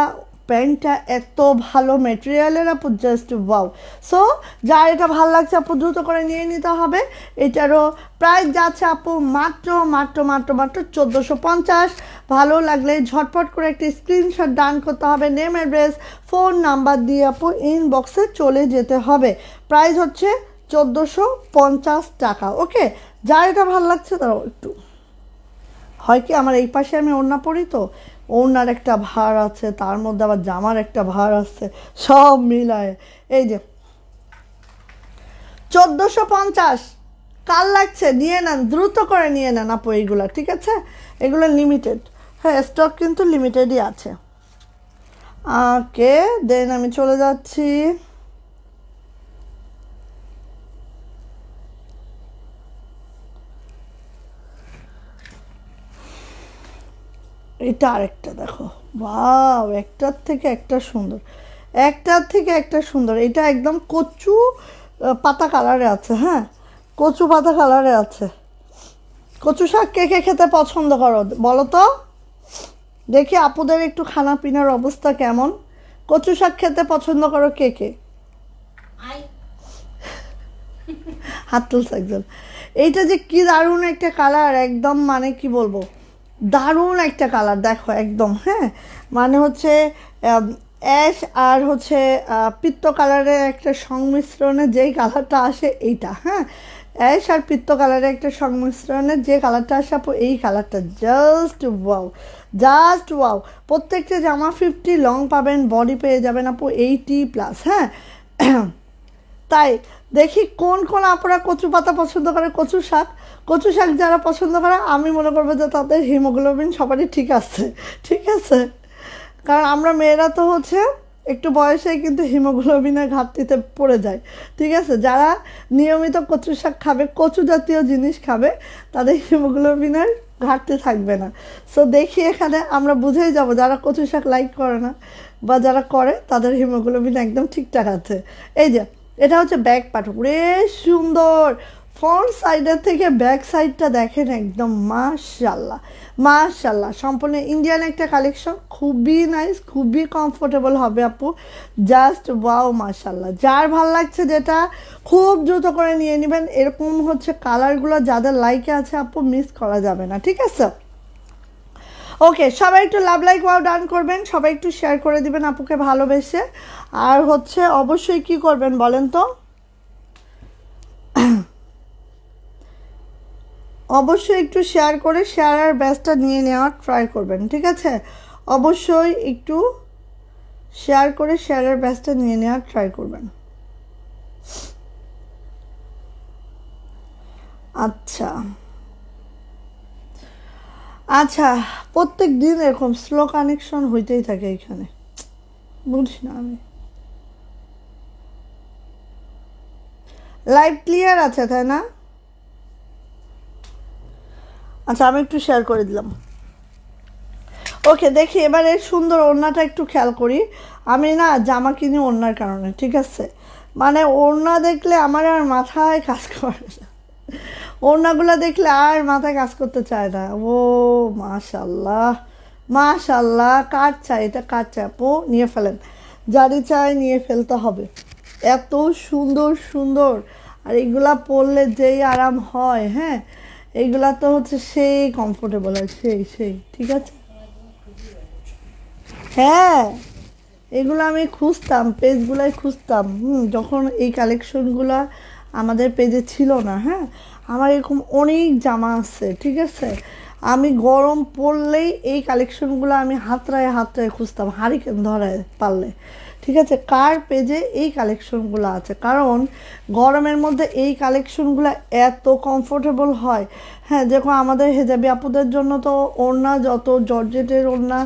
প্যান্টটা এত ভালো মেটেরিয়ালের আপু, জাস্ট ওয়াও। সো যার এটা ভালো লাগছে আপু দ্রুত করে নিয়ে নিতে হবে। এটারও প্রাইস যাচ্ছে আপু মাত্র মাত্র মাত্র মাত্র 1450। ভালো লাগলে ঝটপট করে একটি স্ক্রিনশট ডান করতে হবে, নেম অ্যাড্রেস ফোন নাম্বার দিয়ে আপু ইনবক্সে চলে যেতে হবে। প্রাইস হচ্ছে 1450 টাকা। ওকে, যার এটা ভালো লাগছে তারাও একটু, হয় কি আমার এই পাশে আমি ওড়না পরি তো ওড়নার একটা ভার আছে, তার মধ্যে আবার জামার একটা ভার আছে, সব মিলায় এই যে 1450। কার লাগছে নিয়ে নেন, দ্রুত করে নিয়ে নেন আপু এইগুলা, ঠিক আছে? এগুলো লিমিটেড, হ্যাঁ, স্টক কিন্তু লিমিটেডই আছে। ওকে, দেন আমি চলে যাচ্ছি। এটা আরেকটা দেখো, ওয়াও, একটার থেকে একটা সুন্দর, একটার থেকে একটা সুন্দর। এটা একদম কচু পাতা কালারে আছে, হ্যাঁ, কচু পাতা কালারে আছে। কচু শাক কে কে খেতে পছন্দ করো বলো তো, দেখি আপুদের একটু খানা পিনার অবস্থা কেমন। কচু শাক খেতে পছন্দ করো কে কে? হাত তুলছে একজন। এইটা যে কি দারুণ একটা কালার, একদম মানে কি বলবো, দারুণ একটা কালার দেখো একদম, হ্যাঁ। মানে হচ্ছে অ্যাশ আর হচ্ছে পিত্ত কালারের একটা সংমিশ্রণে যেই কালারটা আসে এইটা, হ্যাঁ, অ্যাশ আর পিত্ত কালারের একটা সংমিশ্রণে যে কালারটা আসে আপু এই কালারটা জাস্ট ওয়াও, জাস্ট ওয়াও। প্রত্যেকটা জামা 50 লং পাবেন, বডি পেয়ে যাবেন আপু 80+, হ্যাঁ। তাই দেখি কোন কোন আপুরা কচু পাতা পছন্দ করে, কচু শাক। কচু শাক যারা পছন্দ করে আমি মনে করবো যে তাদের হিমোগ্লোবিন সবারই ঠিক আছে, ঠিক আছে? কারণ আমরা মেয়েরা তো হচ্ছে একটু বয়সে কিন্তু হিমোগ্লোবিনের ঘাটতিতে পড়ে যায়, ঠিক আছে? যারা নিয়মিত কচু শাক খাবে, কচু জাতীয় জিনিস খাবে, তাদের হিমোগ্লোবিনের ঘাটতি থাকবে না। সো দেখি এখানে আমরা বুঝেই যাব যারা কচু শাক লাইক করে না বা যারা করে তাদের হিমোগ্লোবিন একদম ঠিকঠাক আছে। এই যে এটা হচ্ছে ব্যাক পার্ট, রে সুন্দর। ফ্রন্ট সাইডের থেকে ব্যাক সাইডটা দেখেন একদম মাশাল্লাহ, মাশাল্লাহ। সম্পূর্ণ ইন্ডিয়ান একটা কালেকশন, খুবই নাইস, খুবই কমফোর্টেবল হবে আপু, জাস্ট ওয়াও মাশাল্লাহ। যার ভাল লাগছে যেটা খুব দ্রুত করে নিয়ে নেবেন। এরকম হচ্ছে কালারগুলো যাদের লাইকে আছে আপু মিস করা যাবে না, ঠিক আছে? ওকে, সবাই একটু লাভ লাইক ওয়াও ডান করবেন, সবাই একটু শেয়ার করে দিবেন আপুকে ভালোবেসে। আর হচ্ছে অবশ্যই কি করবেন বলেন তো, অবশ্যই একটু শেয়ার করে শেয়ার আর ব্যাচটা নিয়ে নেওয়ার ট্রাই করবেন, ঠিক আছে? অবশ্যই একটু শেয়ার করে শেয়ার আর ব্যাচটা নিয়ে নেওয়ার ট্রাই করবেন। আচ্ছা আচ্ছা, প্রত্যেক দিন এরকম স্লো কানেকশন হইতেই থাকে এখানে, বুঝি না আমি। লাইভ ক্লিয়ার আছে তাই না? আচ্ছা, আমি একটু শেয়ার করে দিলাম। ওকে, দেখি এবারে সুন্দর ওড়নাটা একটু খেয়াল করি। আমি না জামা কিনি ওড়নার কারণে, ঠিক আছে? মানে ওড়না দেখলে আমার আর মাথায় কাজ করে না, ওড়নাগুলো দেখলে আর মাথায় কাজ করতে চায় না। ও মাশাল্লাহ, মাশাল্লাহ। কার চাই এটা, কার চাই আপু? নিয়ে ফেলেন, যারই চাই নিয়ে ফেলতে হবে। এত সুন্দর সুন্দর, আর এগুলা পরলে যেই আরাম হয়, হ্যাঁ, এইগুলা তো হচ্ছে সেই কমফোর্টেবল হয়, সেই সেই, ঠিক আছে? হ্যাঁ, এগুলো আমি খুঁজতাম, পেজগুলাই খুঁজতাম, যখন এই কালেকশনগুলো আমাদের পেজে ছিল না, হ্যাঁ। আমার এরকম অনেক জামা আছে, ঠিক আছে? আমি গরম পড়লেই এই কালেকশনগুলো আমি হাতড়ায় হাতড়ায় খুঁজতাম, হারিকেন ধরায় পারলে, ঠিক আছে? কার পেজে এই কালেকশনগুলো আছে, কারণ গরমের মধ্যে এই কালেকশনগুলো এত কমফোর্টেবল হয়, হ্যাঁ। যখন আমাদের হেজাবি আপুদের জন্য তো ওড়না যত জর্জেটের ওড়না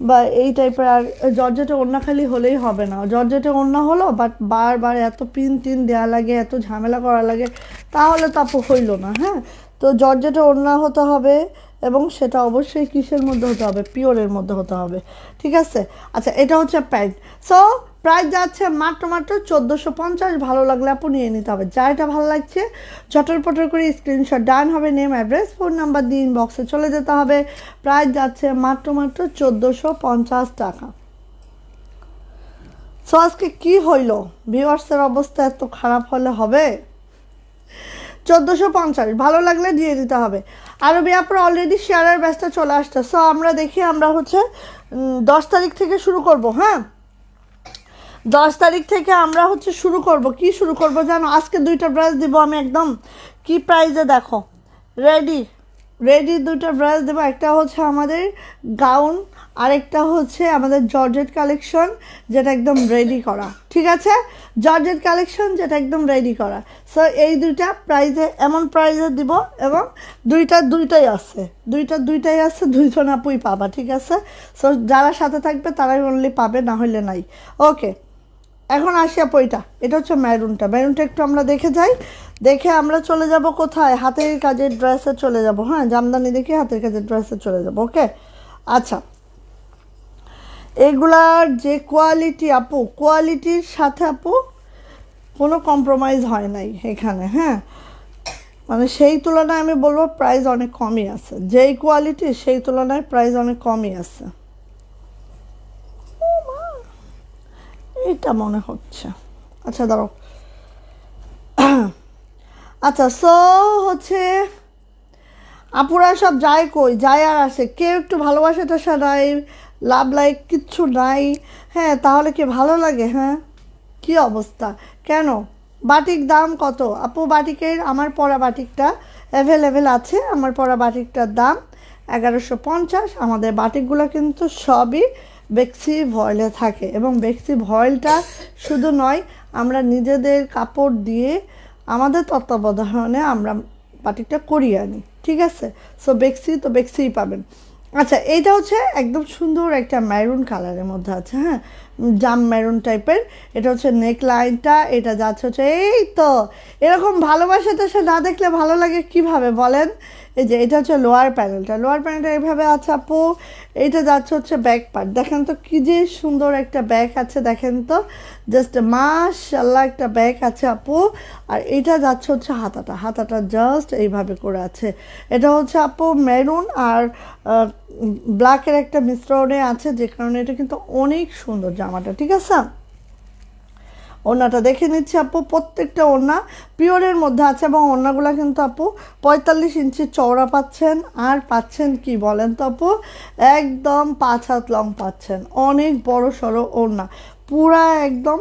বা এই টাইপের, আর জর্জেটের ওড়না খালি হলেই হবে না, জর্জেটের ওড়না হলো বাট বারবার এত পিন টিন দেওয়া লাগে, এত ঝামেলা করা লাগে, তাহলে তো আপু হইল না, হ্যাঁ। তো জর্জেটে ওড়না হতে হবে এবং সেটা অবশ্যই কিসের মধ্যে হতে হবে, পিওরের মধ্যে হতে হবে, ঠিক আছে। আচ্ছা, এটা হচ্ছে প্যান্ট। সো প্রাইস যাচ্ছে মাত্র 1450। ভালো লাগলে আপু নিয়ে নিতে হবে। যা এটা ভালো লাগছে চটর পটর করে স্ক্রিনশট ডান হবে, নেম অ্যাড্রেস ফোন নাম্বার দিয়ে ইনবক্সে চলে যেতে হবে। প্রাইস যাচ্ছে মাত্র 1450 টাকা। সো আজকে কী হইল, ভিউয়ার্সের অবস্থা এত খারাপ হলে হবে? 1450 ভালো লাগলে দিয়ে দিতে হবে। আরও আপনারা অলরেডি শেয়ারের ব্যাচটা চলে আসছে। সো আমরা দেখি, আমরা হচ্ছে 10 তারিখ থেকে শুরু করব। হ্যাঁ, 10 তারিখ থেকে আমরা হচ্ছে শুরু করব। কি শুরু করব জানো? আজকে 2টা ব্রাশ দিব আমি একদম কি প্রাইজে, দেখো রেডি 2টা ব্রাশ দেবো। একটা হচ্ছে আমাদের গাউন, আরেকটা হচ্ছে আমাদের জর্জেট কালেকশন যেটা একদম রেডি করা, ঠিক আছে। জর্জেট কালেকশন যেটা একদম রেডি করা। সো এই 2টা প্রাইজে, এমন প্রাইজে দিব এবং দুইটাই আছে, দুইটাই আছে, 2 জন আপুই পাবা, ঠিক আছে। সো যারা সাথে থাকবে তারাই অনলি পাবে, না হলে নাই। ওকে, এখন আসি আপু, এটা হচ্ছে ম্যারুনটা একটু আমরা দেখে যাই। দেখে আমরা চলে যাব কোথায়, হাতের কাজের ড্রেসে চলে যাব। হ্যাঁ, জামদানি দেখে হাতের কাজের ড্রেসে চলে যাব। ওকে, আচ্ছা, এগুলার যে কোয়ালিটি আপু, কোয়ালিটির সাথে আপু কোনো কম্প্রোমাইজ হয় নাই এখানে। হ্যাঁ, মানে সেই তুলনায় আমি বলবো প্রাইস অনেক কমই আছে। যেই কোয়ালিটি সেই তুলনায় প্রাইস অনেক কমই আছে। এটা মনে হচ্ছে, আচ্ছা দাঁড়াও। আচ্ছা, সো হচ্ছে আপুরা সব যায় কই, যায় আর আসে, কেউ একটু ভালোবাসা টাসা নাই, লাভ লাইক কিচ্ছু নাই। হ্যাঁ, তাহলে কি ভালো লাগে? হ্যাঁ, কি অবস্থা? কেন বাটিক দাম কত আপু? বাটিকের আমার পরা বাটিকটা অ্যাভেলেবেল আছে। আমার পরা বাটিকটার দাম 1150। আমাদের বাটিকগুলো কিন্তু সবই বেক্সি ভয়েলে থাকে এবং বেক্সি ভয়েলটা শুধু নয়, আমরা নিজেদের কাপড় দিয়ে আমাদের তত্ত্বাবধানে আমরা বাটিকটা করিয়ে আনি, ঠিক আছে। সো বেক্সিই পাবেন। আচ্ছা, এইটা হচ্ছে একদম সুন্দর একটা ম্যারুন কালারের মধ্যে আছে। হ্যাঁ, জাম ম্যারুন টাইপের। এটা হচ্ছে নেক লাইনটা, এটা যাচ্ছে হচ্ছে এই তো এরকম। ভালোবাসাটা সে না দেখলে ভালো লাগে কিভাবে বলেন? এই যে এটা হচ্ছে লোয়ার প্যানেলটা এইভাবে আছে আপু। এইটা যাচ্ছে হচ্ছে ব্যাক পার্ট, দেখেন তো কি যে সুন্দর একটা ব্যাক আছে, দেখেন তো জাস্ট মাশাআল্লাহ একটা ব্যাক আছে আপু। আর এটা যাচ্ছে হচ্ছে হাতাটা জাস্ট এইভাবে করে আছে। এটা হচ্ছে আপু মেরুন আর ব্ল্যাকের একটা মিশ্রণে আছে, যে কারণে এটা কিন্তু অনেক সুন্দর জামাটা, ঠিক আছে। ওড়নাটা দেখে নিচ্ছি আপু, প্রত্যেকটা ওড়না পিওরের মধ্যে আছে এবং ওড়নাগুলো কিন্তু আপু 45 ইঞ্চি চওড়া পাচ্ছেন। আর পাচ্ছেন কি বলেন তো আপু, একদম 5 হাত লং পাচ্ছেন। অনেক বড় সড়ো ওড়না, পুরা একদম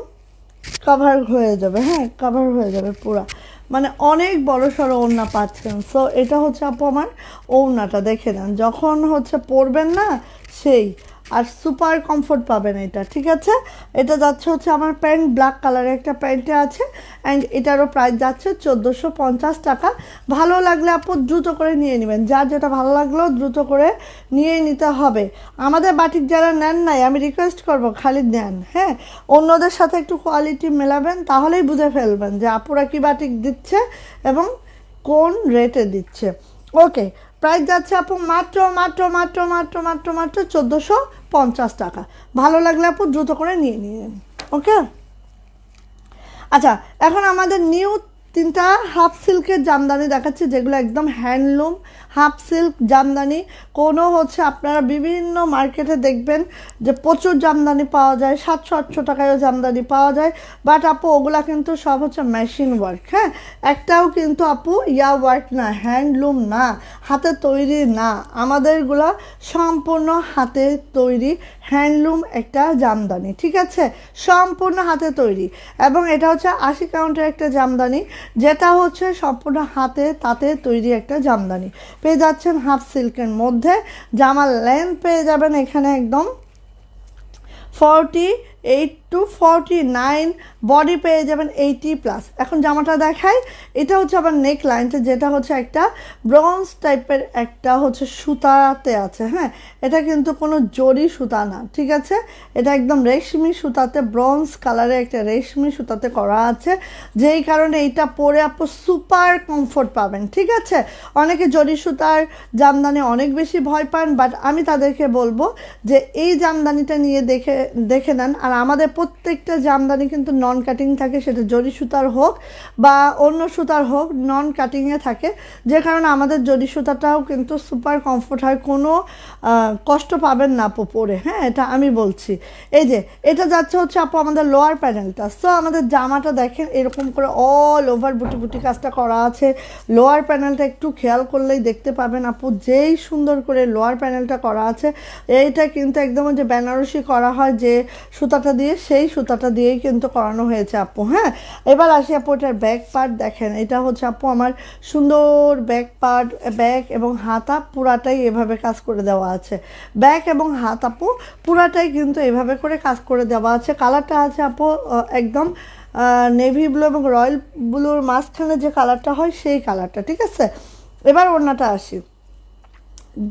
কাভার হয়ে যাবে। হ্যাঁ, কাভার হয়ে যাবে পুরা, মানে অনেক বড় সড়ো ওড়না পাচ্ছেন। সো এটা হচ্ছে আপু আমার ওড়নাটা, দেখে নেন। যখন হচ্ছে পরবেন না সেই আর সুপার কমফোর্ট পাবেন এটা, ঠিক আছে। এটা যাচ্ছে হচ্ছে আমার প্যান্ট, ব্ল্যাক কালারের একটা প্যান্টে আছে অ্যান্ড এটারও প্রাইস যাচ্ছে 1450 টাকা। ভালো লাগলে আপু দ্রুত করে নিয়ে নেবেন, যার যেটা ভালো লাগলো দ্রুত করে নিয়ে নিতে হবে। আমাদের বাটিক যারা নেন নাই, আমি রিকোয়েস্ট করব খালি নেন। হ্যাঁ, অন্যদের সাথে একটু কোয়ালিটি মেলাবেন, তাহলেই বুঝে ফেলবেন যে আপুরা কি বাটিক দিচ্ছে এবং কোন রেটে দিচ্ছে। ওকে, প্রাইস যাচ্ছে আপু মাত্র 1450 টাকা। ভালো লাগলে আপু দ্রুত করে নিয়ে নিন। ওকে, আচ্ছা, এখন আমাদের নিউ 3টা হাফ সিল্কের জামদানি দেখাচ্ছি, যেগুলো একদম হ্যান্ডলুম হাফ সিল্ক জামদানি। কোনো হচ্ছে আপনারা বিভিন্ন মার্কেটে দেখবেন যে প্রচুর জামদানি পাওয়া যায়, 700-800 টাকায়ও জামদানি পাওয়া যায়, বাট আপু ওগুলা কিন্তু সব হচ্ছে মেশিন ওয়ার্ক। হ্যাঁ, একটাও কিন্তু আপু ওয়ার্ক না, হ্যান্ডলুম না, হাতে তৈরি না। আমাদেরগুলা সম্পূর্ণ হাতে তৈরি হ্যান্ডলুম একটা জামদানি, ঠিক আছে, সম্পূর্ণ হাতে তৈরি। এবং এটা হচ্ছে 80 কাউন্টের একটা জামদানি, যেটা হচ্ছে সম্পূর্ণ হাতে তাতে তৈরি একটা জামদানি। পেয়ে যাচ্ছেন হাফ সিল্কের মধ্যে। জামার লেন্থ পেয়ে যাবেন এখানে একদম 40 8 to 49, বডি পেয়ে যাবেন 80+। এখন জামাটা দেখাই, এটা হচ্ছে আবার নেক লাইনটা, যেটা হচ্ছে একটা ব্রঞ্জ টাইপের একটা হচ্ছে সুতাতে আছে। হ্যাঁ, এটা কিন্তু কোনো জরি সুতা না, ঠিক আছে, এটা একদম রেশমি সুতাতে, ব্রঞ্জ কালারের একটা রেশমি সুতাতে করা আছে, যেই কারণে এইটা পরে আপু সুপার কমফোর্ট পাবেন। ঠিক আছে, অনেকে জরি সুতার জামদানি অনেক বেশি ভয় পান, বাট আমি তাদেরকে বলবো যে এই জামদানিটা নিয়ে দেখে নেন। আর আমাদের প্রত্যেকটা জামদানি কিন্তু নন কাটিং থাকে, সেটা জরি সুতার হোক বা অন্য সুতার হোক, নন কাটিংয়ে থাকে, যে কারণে আমাদের জরি সুতাটাও কিন্তু সুপার কমফোর্ট হয়, কোনো কষ্ট পাবেন না আপু পরে। হ্যাঁ, এটা আমি বলছি। এই যে এটা যাচ্ছে হচ্ছে আপু আমাদের লোয়ার প্যানেলটা। সো আমাদের জামাটা দেখেন এরকম করে অল ওভার বুটি বুটি কাজটা করা আছে। লোয়ার প্যানেলটা একটু খেয়াল করলেই দেখতে পাবেন আপু, যেই সুন্দর করে লোয়ার প্যানেলটা করা আছে, এইটা কিন্তু একদম যে বেনারসি করা হয় যে সুতাটা দিয়ে, সেই সুতাটা দিয়েই কিন্তু করানো হয়েছে আপু। হ্যাঁ, এবার আসি আপু এটার ব্যাক পার্ট দেখেন, এটা হচ্ছে আপু আমার সুন্দর ব্যাক পার্ট, ব্যাক এবং হাতা পুরাটাই এভাবে কাজ করে দেওয়া আছে। ব্যাক এবং হাত আপু পুরাটাই কিন্তু এভাবে করে কাজ করে দেওয়া আছে। কালারটা আছে আপু একদম নেভি ব্লু এবং রয়্যাল ব্লুর মাঝখানে যে কালারটা হয় সেই কালারটা। ঠিক আছে, এবার ওড়নাটা আসি,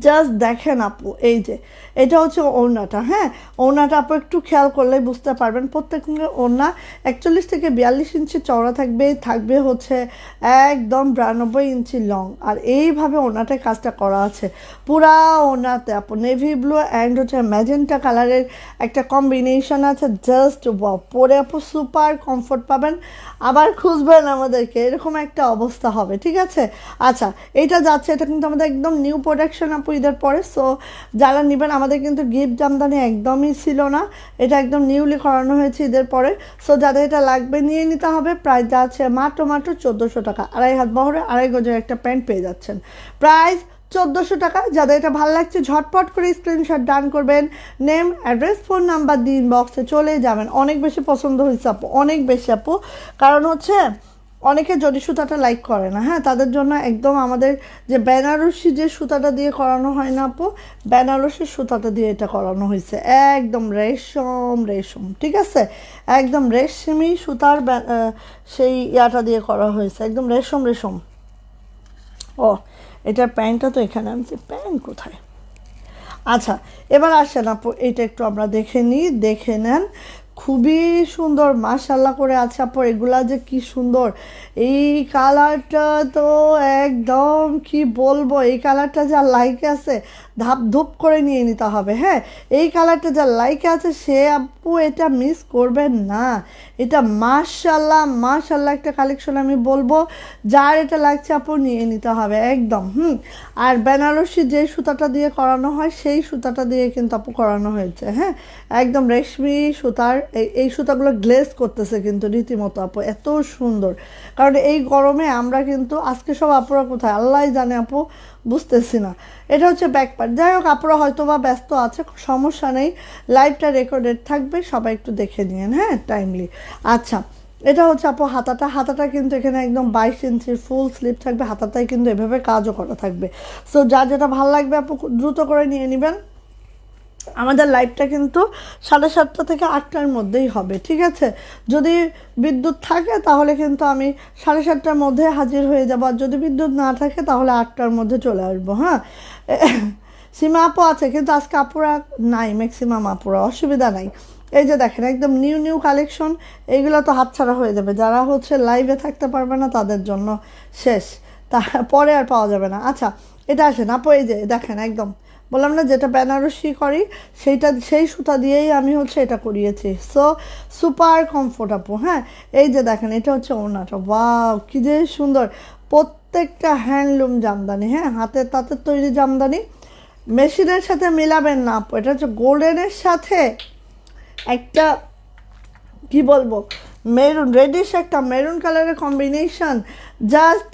জাস্ট দেখেন আপু, এই যে এটা হচ্ছে ওড়নাটা। হ্যাঁ, ওড়নাটা আপু একটু খেয়াল করলেই বুঝতে পারবেন, প্রত্যেকের ওড়না 41 থেকে 42 ইঞ্চি চওড়া থাকবে হচ্ছে একদম 92 ইঞ্চি লং। আর এইভাবে ওড়নাটায় কাজটা করা আছে পুরা ওড়নাতে আপু, নেভি ব্লু অ্যান্ড হচ্ছে ম্যাজেন্টা কালারের একটা কম্বিনেশন আছে। জাস্ট পরে আপু সুপার কমফোর্ট পাবেন, আবার খুঁজবেন আমাদেরকে, এরকম একটা অবস্থা হবে। ঠিক আছে, আচ্ছা এটা যাচ্ছে, এটা কিন্তু আমাদের একদম নিউ প্রোডাকশন আপু ঈদের পরে। সো যারা নেবেন, আমাদের কিন্তু গিফট জামদানি একদমই ছিল না, এটা একদম নিউলি করানো হয়েছে ঈদের পরে। সো যাদের এটা লাগবে নিয়ে নিতে হবে। প্রাইস যাচ্ছে মাত্র 1400 টাকা। 2.5 হাত বহরে 2.5 গজের একটা প্যান্ট পেয়ে যাচ্ছেন, প্রাইস 1400 টাকা। যাদের এটা ভালো লাগছে ঝটপট করে স্ক্রিনশট ডান করবেন, নেম, অ্যাড্রেস, ফোন নাম্বার দিয়ে ইনবক্সে চলে যাবেন। অনেক বেশি পছন্দ হয়েছে আপু, অনেক বেশি আপু, কারণ হচ্ছে অনেকে জরি সুতাটা লাইক করে না। হ্যাঁ, তাদের জন্য একদম আমাদের যে বেনারসি যে সুতাটা দিয়ে করানো হয় না আপু, বেনারসি সুতাটা দিয়ে এটা করানো হয়েছে, একদম রেশম রেশম। ঠিক আছে, একদম রেশমি সুতার সেই ইয়াটা দিয়ে করা হয়েছে, একদম রেশম রেশম। ও, এটার প্যান্টটা তো এখানে আনছি, প্যান্ট কোথায়? আচ্ছা, এবার আসেন আপু, এটা একটু আমরা দেখে নেন, খুবই সুন্দর মাশাল্লাহ করে আছে আপু। এগুলা যে কি সুন্দর, এই কালারটা তো একদম কি বলবো, এই কালারটা যা লাইকে আছে ধাপ ধুপ করে নিয়ে নিতে হবে। হ্যাঁ, এই কালারটা যা লাইকে আছে সে আপু এটা মিস করবেন না। এটা মাশাল্লাহ মাশাল্লাহ একটা কালেকশন, আমি বলবো যার এটা লাগছে আপু নিয়ে নিতে হবে একদম। আর বেনারসি যে সুতাটা দিয়ে করানো হয় সেই সুতাটা দিয়ে কিন্তু আপু করানো হয়েছে। হ্যাঁ, একদম রেশমি সুতার, এই সুতাগুলো গ্লেজ করতেছে কিন্তু রীতিমতো আপু, এত সুন্দর। কারণ এই গরমে আমরা কিন্তু আজকে সব আপুরা কোথায় আল্লাহ জানে আপু, বুঝতেছি না। এটা হচ্ছে ব্যাক পার্ট। যাই হোক, আপুরা হয়তো বা ব্যস্ত আছে, সমস্যা নেই, লাইভটা রেকর্ডেড থাকবে, সবাই একটু দেখে নিন হ্যাঁ টাইমলি। আচ্ছা, এটা হচ্ছে আপু হাতাটা কিন্তু এখানে একদম 22 ইঞ্চির ফুল স্লিভ থাকবে, হাতাটাই কিন্তু এভাবে কাজও করা থাকবে। সো যার যেটা ভালো লাগবে আপু দ্রুত করে নিয়ে নেবেন। আমাদের লাইভটা কিন্তু 7:30 থেকে 8টার মধ্যেই হবে। ঠিক আছে, যদি বিদ্যুৎ থাকে তাহলে কিন্তু আমি 7:30টার মধ্যে হাজির হয়ে যাবো, আর যদি বিদ্যুৎ না থাকে তাহলে 8টার মধ্যে চলে আসবো। হ্যাঁ, সীমা আপু আছে কিন্তু আজকে আপুরা নাই, ম্যাক্সিমাম আপুরা, অসুবিধা নাই। এই যে দেখেন একদম নিউ কালেকশন, এইগুলো তো হাতছাড়া হয়ে যাবে, যারা হচ্ছে লাইভে থাকতে পারবে না তাদের জন্য শেষ, তারপরে আর পাওয়া যাবে না। আচ্ছা, এটা আসেন আপু, এই যে দেখেন একদম বললাম না যেটা বেনারসি করি সেই সুতা দিয়েই আমি হচ্ছে এটা করিয়েছি। সো সুপার কমফোর্ট আপু। হ্যাঁ, এই যে দেখেন এটা হচ্ছে ওড়নাটা, ওয়াও কি যে সুন্দর, প্রত্যেকটা হ্যান্ডলুম জামদানি। হ্যাঁ, তাঁতের তৈরি জামদানি, মেশিনের সাথে মেলাবেন না আপু। এটা হচ্ছে গোল্ডেনের সাথে একটা কি বলবো, মেরুন, রেডিশ একটা মেরুন কালারের কম্বিনেশন, জাস্ট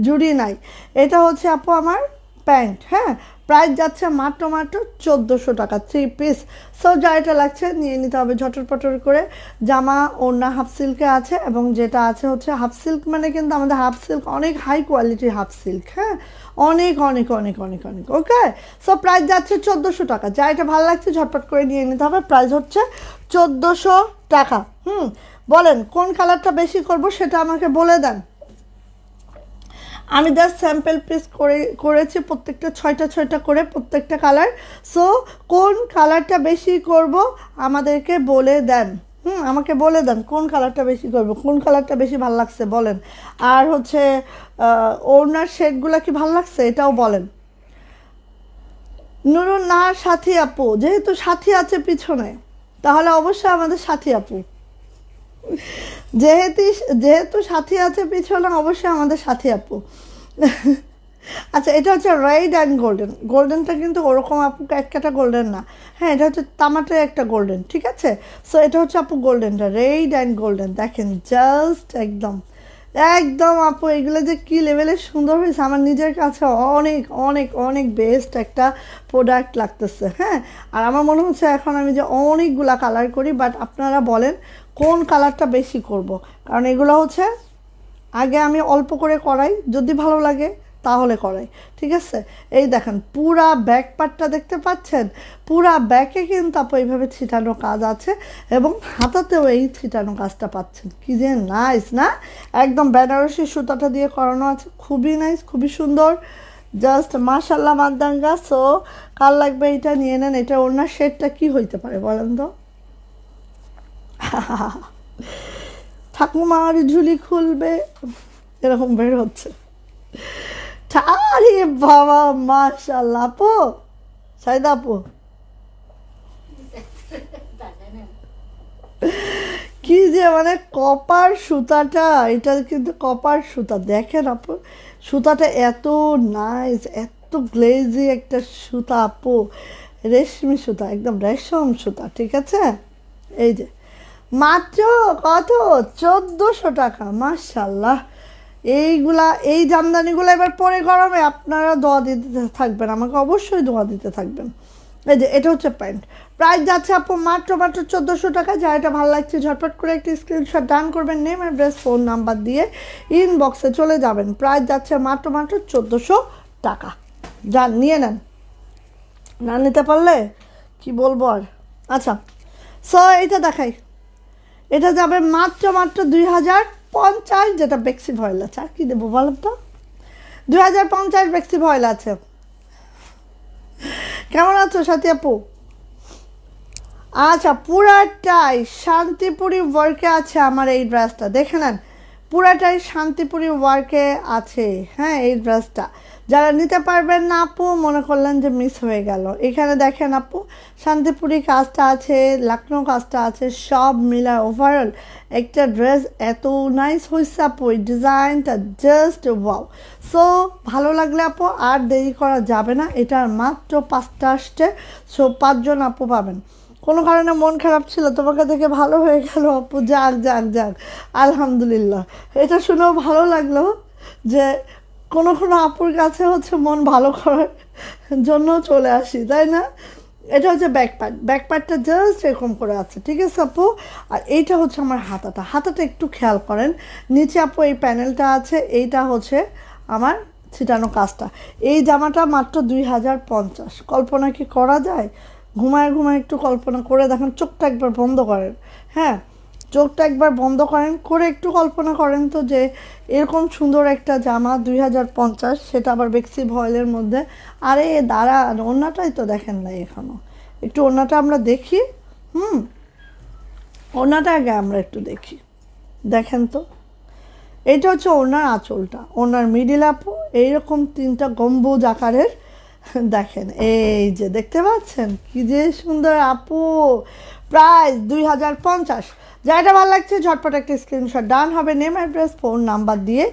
জুড়ি নাই। এটা হচ্ছে আপু আমার প্যান্ট। হ্যাঁ, প্রাইস যাচ্ছে মাত্র 1400 টাকা 3 পিস। সো যা এটা লাগছে নিয়ে নিতে হবে ঝটপট করে। জামা ওড়না হাফ সিল্কে আছে, এবং যেটা আছে হচ্ছে হাফ সিল্ক, মানে কিন্তু আমাদের হাফ সিল্ক অনেক হাই কোয়ালিটির হাফ সিল্ক। হ্যাঁ, অনেক অনেক অনেক অনেক অনেক ওকে। সো প্রাইস যাচ্ছে 1400 টাকা। যা এটা ভালো লাগছে ঝটপট করে নিয়ে নিতে হবে। প্রাইস হচ্ছে 1400 টাকা। বলেন কোন কালারটা বেশি করব সেটা আমাকে বলে দেন। আমি জাস্ট স্যাম্পল পিস করেছি প্রত্যেকটা 6টা করে প্রত্যেকটা কালার। সো কোন কালারটা বেশি করব আমাদেরকে বলে দেন। আমাকে বলে দেন কোন কালারটা বেশি করব, কোন কালারটা বেশি ভালো লাগছে বলেন। আর হচ্ছে ওড়নার শেডগুলো কি ভালো লাগছে এটাও বলেন। নুরুন নাহার সাথী আপু, যেহেতু সাথী আছে পিছনে তাহলে অবশ্যই আমাদের সাথী আপু, যেহেতু যেহেতু সাথী আছে পিছনে অবশ্যই আমাদের সাথী আপু। আচ্ছা, এটা হচ্ছে রেড অ্যান্ড গোল্ডেন। গোল্ডেনটা কিন্তু ওরকম আপু এক কাটা গোল্ডেন না, হ্যাঁ এটা হচ্ছে তামাটার একটা গোল্ডেন, ঠিক আছে। সো এটা হচ্ছে আপু গোল্ডেনটা, রেড অ্যান্ড গোল্ডেন। দেখেন জাস্ট একদম একদম আপু এগুলো যে কী লেভেলের সুন্দর হয়েছে, আমার নিজের কাছে অনেক অনেক অনেক বেস্ট একটা প্রোডাক্ট লাগতেছে। হ্যাঁ, আর আমার মনে হচ্ছে এখন আমি যে অনেকগুলা কালার করি, বাট আপনারা বলেন কোন কালারটা বেশি করব, কারণ এগুলো হচ্ছে আগে আমি অল্প করে করাই, যদি ভালো লাগে তাহলে করাই, ঠিক আছে। এই দেখেন পুরা ব্যাক পার্টটা দেখতে পাচ্ছেন, পুরা ব্যাকে কিন্তু আপু এইভাবে ছিটানো কাজ আছে এবং হাতাতেও এই ছিটানো কাজটা পাচ্ছেন। কি যে নাইস না, একদম বেনারসি সুতাটা দিয়ে করানো আছে, খুবই নাইস, খুবই সুন্দর, জাস্ট মাশাল্লাহ মাদ্দাঙ্গা। সো কার লাগবে এটা নিয়ে নেন। এটা ওনার শেডটা কি হইতে পারে বলেন তো? ঠাকুমার ঝুলি খুলবে এরকম বের হচ্ছে। আরে বাবা মাশাল্লাহ আপু, সাইদা আপু কি যে মানে কপার সুতাটা, এটা কিন্তু কপার সুতা। দেখেন আপু সুতাটা এত নাইস, এত গ্লেজি একটা সুতা আপু, রেশমি সুতা, একদম রেশম সুতা, ঠিক আছে। এই যে মাত্র কত 1400 টাকা, মাশাল্লাহ। এইগুলা এই জামদানিগুলো এবার পরে গরমে আপনারা দোয়া দিতে থাকবেন, আমাকে অবশ্যই দোয়া দিতে থাকবেন। এই যে এটা হচ্ছে প্যান্ট, প্রাইস যাচ্ছে আপু মাত্র 1400 টাকা। যা এটা ভালো লাগছে ঝটপট করে একটি স্ক্রিনশট ডান করবেন, নেম অ্যাড্রেস ফোন নাম্বার দিয়ে ইনবক্সে চলে যাবেন। প্রাইস যাচ্ছে মাত্র 1400 টাকা। যান নিয়ে নেন, না নিতে পারলে কি বলবো আর। আচ্ছা সো এটা দেখাই, এটা যাবে মাত্র 2050, যেটা বেক্সি ভয়েল আছে। আর কি দেবো বলেন তো, 2050 বেক্সি ভয়েল আছে। কেমন আছো সাথী আপু? আচ্ছা পুরাটাই শান্তিপুরি ওয়ার্কে আছে আমার এই ড্রেসটা, দেখে নেন পুরাটাই শান্তিপুরি ওয়ার্কে আছে। হ্যাঁ এই ড্রেসটা যারা নিতে পারবেন না আপু, মনে করলেন যে মিস হয়ে গেল, এখানে দেখেন আপু শান্তিপুরি কাজটা আছে, লখনৌ কাজটা আছে, সব মিলা ওভারঅল একটা ড্রেস এত নাইস হয়েছে আপু, এই ডিজাইনটা জাস্ট ওয়াও। সো ভালো লাগলে আপু আর দেরি করা যাবে না, এটার মাত্র 5টা আসছে। সো 5 জন আপু পাবেন। কোনো কারণে মন খারাপ ছিল, তোমাকে দেখে ভালো হয়ে গেল আপু, যাক যাক যাক আলহামদুলিল্লাহ। এটা শুনেও ভালো লাগলো যে কোনো আপুর কাছে হচ্ছে মন ভালো করার জন্য চলে আসি, তাই না। এটা হচ্ছে ব্যাকপার্টটা জাস্ট এরকম করে আছে, ঠিক আছে আপু। আর এইটা হচ্ছে আমার হাতাটা একটু খেয়াল করেন, নিচে আপু এই প্যানেলটা আছে, এইটা হচ্ছে আমার ছিটানো কাজটা। এই জামাটা মাত্র 2050। কল্পনা কি করা যায়? ঘুমায় একটু কল্পনা করে দেখেন, চোখটা একবার বন্ধ করেন, হ্যাঁ চোখটা একবার বন্ধ করেন, করে একটু কল্পনা করেন তো যে এরকম সুন্দর একটা জামা 2050, সেটা আবার বেক্সি ভয়েলের মধ্যে। আরে দাঁড়ান, ওড়নাটাই তো দেখেন নাই এখনও, একটু ওড়নাটা আমরা দেখি। ওড়নাটা আগে আমরা একটু দেখি, দেখেন তো। এইটা হচ্ছে ওড়নার আঁচলটা, ওড়নার মিডিল আপু এইরকম 3টা গম্বুজ আকারের, দেখেন এই যে দেখতে পাচ্ছেন কি যে সুন্দর আপু। প্রাইস 2050। যেটা ভালো লাগছে ঝটপট একটা স্ক্রিনশট ডান হবে, নেম অ্যাড্রেস ফোন নাম্বার দিয়ে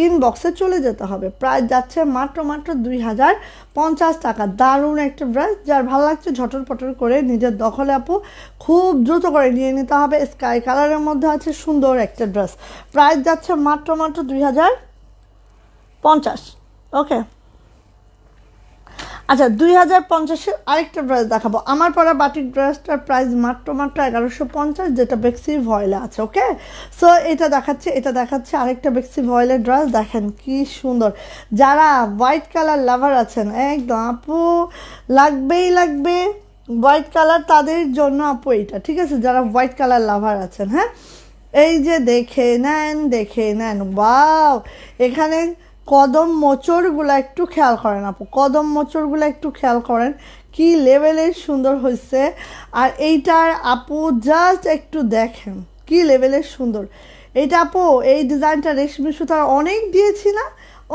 ইনবক্সে চলে যেতে হবে। প্রাইস যাচ্ছে মাত্র 2050 টাকা। দারুণ একটা ড্রেস, যার ভালো লাগছে ঝটপট করে নিজের দখলে আপু খুব দ্রুত করে নিয়ে নিতে হবে। স্কাই কালারের মধ্যে আছে সুন্দর একটা ড্রেস, প্রাইস যাচ্ছে মাত্র 2050। ওকে আচ্ছা 2050-এর আরেকটা ড্রেস দেখাবো। আমার পরা বাটিক ড্রেসটার প্রাইস মাত্র 1150, যেটা বেক্সি ভয়েলে আছে। ওকে, সো এটা দেখাচ্ছে আরেকটা বেক্সি ভয়েলের ড্রেস। দেখেন কি সুন্দর। যারা হোয়াইট কালার লাভার আছেন, একদম আপু লাগবে হোয়াইট কালার, তাদের জন্য আপু এইটা, ঠিক আছে? যারা হোয়াইট কালার লাভার আছেন, হ্যাঁ, এই যে দেখে নেন, ওয়াও! এখানে কদম মোচড়গুলো একটু খেয়াল করেন আপু, কদম মোচড়গুলো একটু খেয়াল করেন, কি লেভেলের সুন্দর হয়েছে। আর এইটার আপু জাস্ট একটু দেখেন কি লেভেলের সুন্দর এইটা আপু। এই ডিজাইনটা রেশমি সুতার অনেক দিয়েছি না,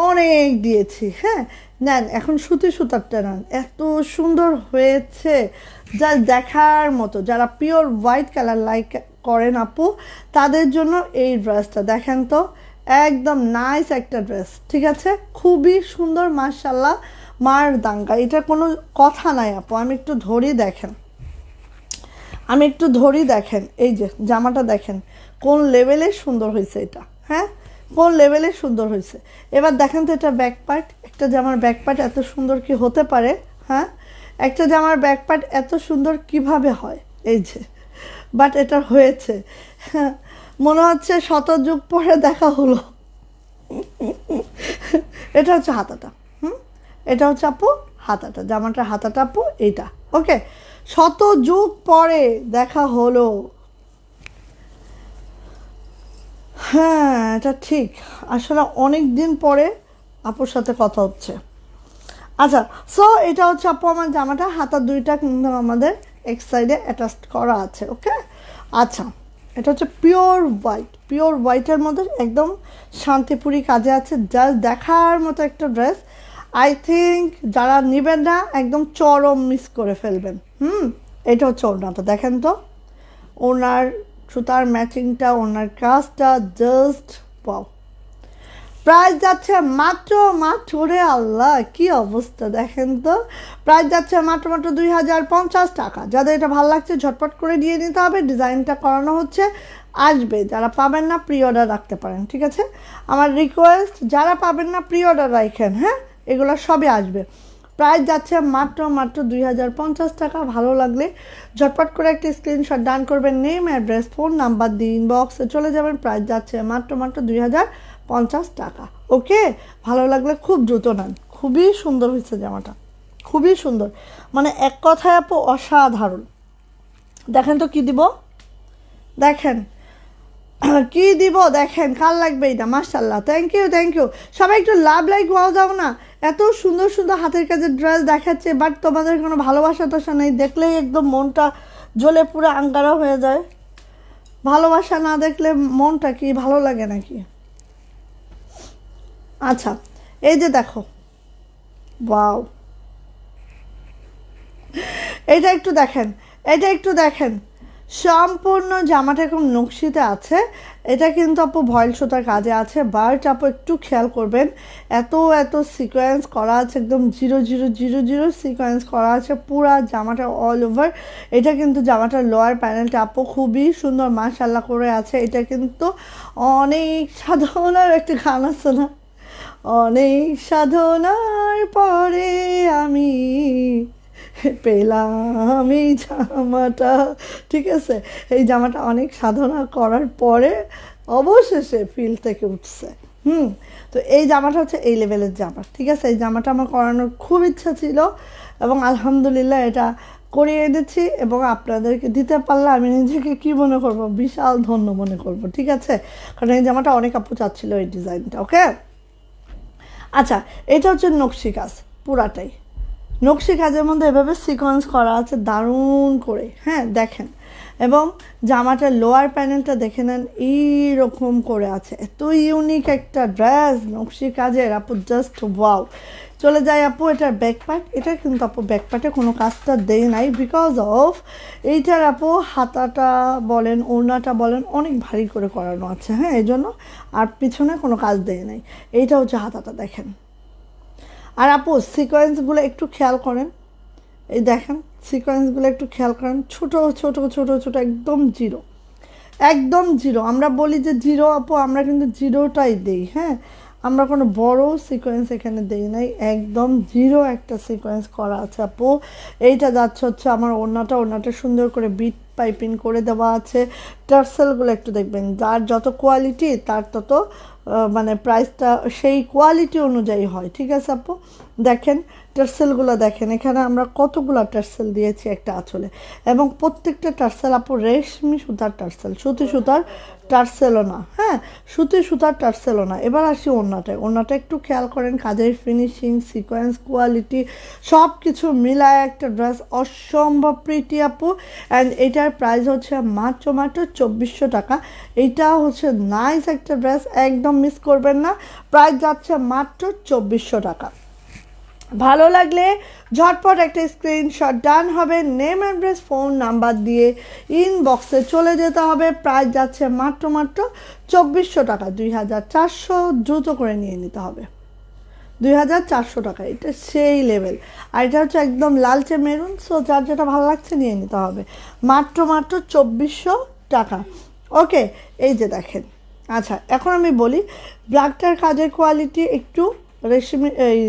অনেক দিয়েছি, হ্যাঁ। নেন এখন সুতারটা নেন, এত সুন্দর হয়েছে, যা দেখার মতো। যারা পিওর হোয়াইট কালার লাইক করেন আপু, তাদের জন্য এই ড্রেসটা দেখেন তো, একদম নাইস একটা ড্রেস, ঠিক আছে? খুবই সুন্দর, মাশাল্লাহ, মার দাঙ্গা, এটা কোনো কথা নাই আপু। আমি একটু ধরি দেখেন, এই যে জামাটা দেখেন কোন লেভেলের সুন্দর হয়েছে এটা, হ্যাঁ, কোন লেভেলের সুন্দর হয়েছে। এবার দেখেন তো এটা ব্যাক পার্ট, একটা জামার ব্যাক পার্ট এত সুন্দর কি হতে পারে, হ্যাঁ? একটা জামার ব্যাক পার্ট এত সুন্দর কিভাবে হয়, এই যে, বাট এটা হয়েছে, হ্যাঁ, মনে হচ্ছে শতযুগ পরে দেখা হলো। এটা হচ্ছে হাতাটা, এটা হচ্ছে আপু হাতাটা, জামাটার হাতাটা আপু এইটা। ওকে, শতযুগ পরে দেখা হলো, হ্যাঁ এটা ঠিক, আসলে অনেক দিন পরে আপুর সাথে কথা হচ্ছে। আচ্ছা, সো এটা হচ্ছে আপু আমার জামাটা, হাতার দুইটা কিন্তু আমাদের এক সাইডে অ্যাটাচ করা আছে। ওকে, আচ্ছা, এটা হচ্ছে পিওর হোয়াইটের মধ্যে একদম শান্তিপুরি কাজে আছে, জাস্ট দেখার মতো একটা ড্রেস। আই থিঙ্ক যারা নেবেন না একদম চরম মিস করে ফেলবেন। এটা হচ্ছে ওড়নাটা, দেখেন তো ওনার সুতার ম্যাচিংটা, ওনার কাজটা জাস্ট পাও। প্রাইস যাচ্ছে মাত্র রে আল্লাহ, কি অবস্থা দেখেন তো, প্রাইস যাচ্ছে মাত্র 2050 টাকা। যাদের এটা ভালো লাগছে ঝটপট করে দিয়ে নিতে হবে, ডিজাইনটা করানো হচ্ছে, আসবে। যারা পাবেন না প্রি অর্ডার রাখতে পারেন, ঠিক আছে? আমার রিকোয়েস্ট, যারা পাবেন না প্রি অর্ডার রাখেন, হ্যাঁ, এগুলো সবই আসবে। প্রাইস যাচ্ছে মাত্র 2050 টাকা। ভালো লাগলে ঝটপট করে একটা স্ক্রিনশট ডান করবেন, নেম, অ্যাড্রেস, ফোন নাম্বার দিয়ে ইনবক্সে চলে যাবেন। প্রাইস যাচ্ছে মাত্র 2050 টাকা। ওকে, ভালো লাগলে খুব দ্রুত নেন। খুবই সুন্দর হয়েছে জামাটা, খুবই সুন্দর, মানে এক কথায় আপু অসাধারণ। দেখেন তো কি দিব, দেখেন কি দিব, দেখেন কাল লাগবে এটা, মাশাল্লাহ, থ্যাংক ইউ। সবাই একটু লাভ লাইক ওয়াও দাও না, এত সুন্দর সুন্দর হাতের কাজের ড্রেস দেখাচ্ছে, বাট তোমাদের কোনো ভালোবাসা টাসা নেই, দেখলেই একদম মনটা জ্বলে পুরো আঙ্গারা হয়ে যায়। ভালোবাসা না দেখলে মনটা কি ভালো লাগে নাকি? আচ্ছা, এই যে দেখো, ওয়াও, এটা একটু দেখেন, সম্পূর্ণ জামাটা এরকম নকশিতে আছে। এটা কিন্তু আপু ভয়েল সুতার কাজে আছে, বাট আপু একটু খেয়াল করবেন, এত সিকোয়েন্স করা আছে, একদম 0 সিকোয়েন্স করা আছে পুরা জামাটা অল ওভার। এটা কিন্তু জামাটার লোয়ার প্যানেলটা আপু খুবই সুন্দর মাশাল্লাহ করে আছে। এটা কিন্তু অনেক সাধনার একটা গান আছে না, অনেক সাধনার পরে আমি পেলাম এই জামাটা, ঠিক আছে? এই জামাটা অনেক সাধনা করার পরে অবশেষে ফিল থেকে উঠছে। তো এই জামাটা হচ্ছে এই লেভেলের জামা, ঠিক আছে? এই জামাটা আমার করানোর খুব ইচ্ছা ছিল এবং আলহামদুলিল্লাহ এটা করিয়ে এনেছি এবং আপনাদেরকে দিতে পারলে আমি নিজেকে কি মনে করব, বিশাল ধন্য মনে করব, ঠিক আছে? কারণ এই জামাটা অনেক আপু চাচ্ছিল এই ডিজাইনটা। ওকে, আচ্ছা, এটা হচ্ছে নকশি কাজ, পুরাটাই নকশি কাজের মধ্যে এভাবে সিকোয়েন্স করা আছে দারুণ করে, হ্যাঁ দেখেন। এবং জামাটার লোয়ার প্যানেলটা দেখে নেন, এইরকম করে আছে, এত ইউনিক একটা ড্রেস নকশি কাজের আপু, জাস্ট ওয়াও। চলে যায় আপু এটার ব্যাক পার্ট। এটা কিন্তু আপু ব্যাক পার্টে কোনো কাজটা দেয় নাই, বিকজ অফ এইটার আপু হাতাটা বলেন ওড়নাটা বলেন অনেক ভারী করে করানো আছে, হ্যাঁ, এই জন্য। আর পিছনে কোনো কাজ দেয় নাই। এইটা হচ্ছে হাতাটা, দেখেন। আর আপু সিকোয়েন্সগুলো একটু খেয়াল করেন, এই দেখেন সিকোয়েন্সগুলো একটু খেয়াল করেন, ছোট একদম জিরো। আমরা বলি যে জিরো আপু, আমরা কিন্তু জিরোটাই দিই, হ্যাঁ। আমরা কোনো বড় সিকোয়েন্স এখানে দেই নাই, একদম জিরো একটা সিকোয়েন্স করা আছে আপু। এইটা যাচ্ছে হচ্ছে আমার ওড়নাটা সুন্দর করে বিট পাইপিং করে দেওয়া আছে। টার্সেলগুলো একটু দেখবেন, যার যত কোয়ালিটি তার তত মানে প্রাইসটা সেই কোয়ালিটি অনুযায়ী হয়, ঠিক আছে আপু। দেখেন টার্সেলগুলো দেখেন, এখানে আমরা কতগুলো টার্সেল দিয়েছি একটা আঁচলে, এবং প্রত্যেকটা টার্সেল আপু রেশমি সুতার টার্সেল, সুতি সুতার টার্সেলও না, হ্যাঁ সুতি সুতার টার্সেলও না। এবার আসি ওড়নাটা একটু খেয়াল করেন, কাজের ফিনিশিং, সিকোয়েন্স, কোয়ালিটি সব কিছু মিলায় একটা ড্রেস অসম্ভব প্রিটি আপু। অ্যান্ড এটার প্রাইস হচ্ছে মাত্র 2400 টাকা। এইটা হচ্ছে নাইস একটা ড্রেস, একদম মিস করবেন না। প্রাইস যাচ্ছে মাত্র 2400 টাকা। ভালো লাগলে ঝটপট একটা স্ক্রিনশট ডান হবে, নেম অ্যাড্রেস ফোন নাম্বার দিয়ে ইনবক্সে চলে যেতে হবে। প্রাইস যাচ্ছে মাত্র 2400 টাকা, 2400, দ্রুত করে নিয়ে নিতে হবে। 2400 টাকা, এটা সেই লেভেল। আর এটা হচ্ছে একদম লালচে মেরুন, সো যার যেটা ভালো লাগছে নিয়ে নিতে হবে। মাত্র 2400 টাকা। ওকে, এই যে দেখেন। আচ্ছা, এখন আমি বলি ব্ল্যাকটার কাজের কোয়ালিটি একটু রেশমি, এই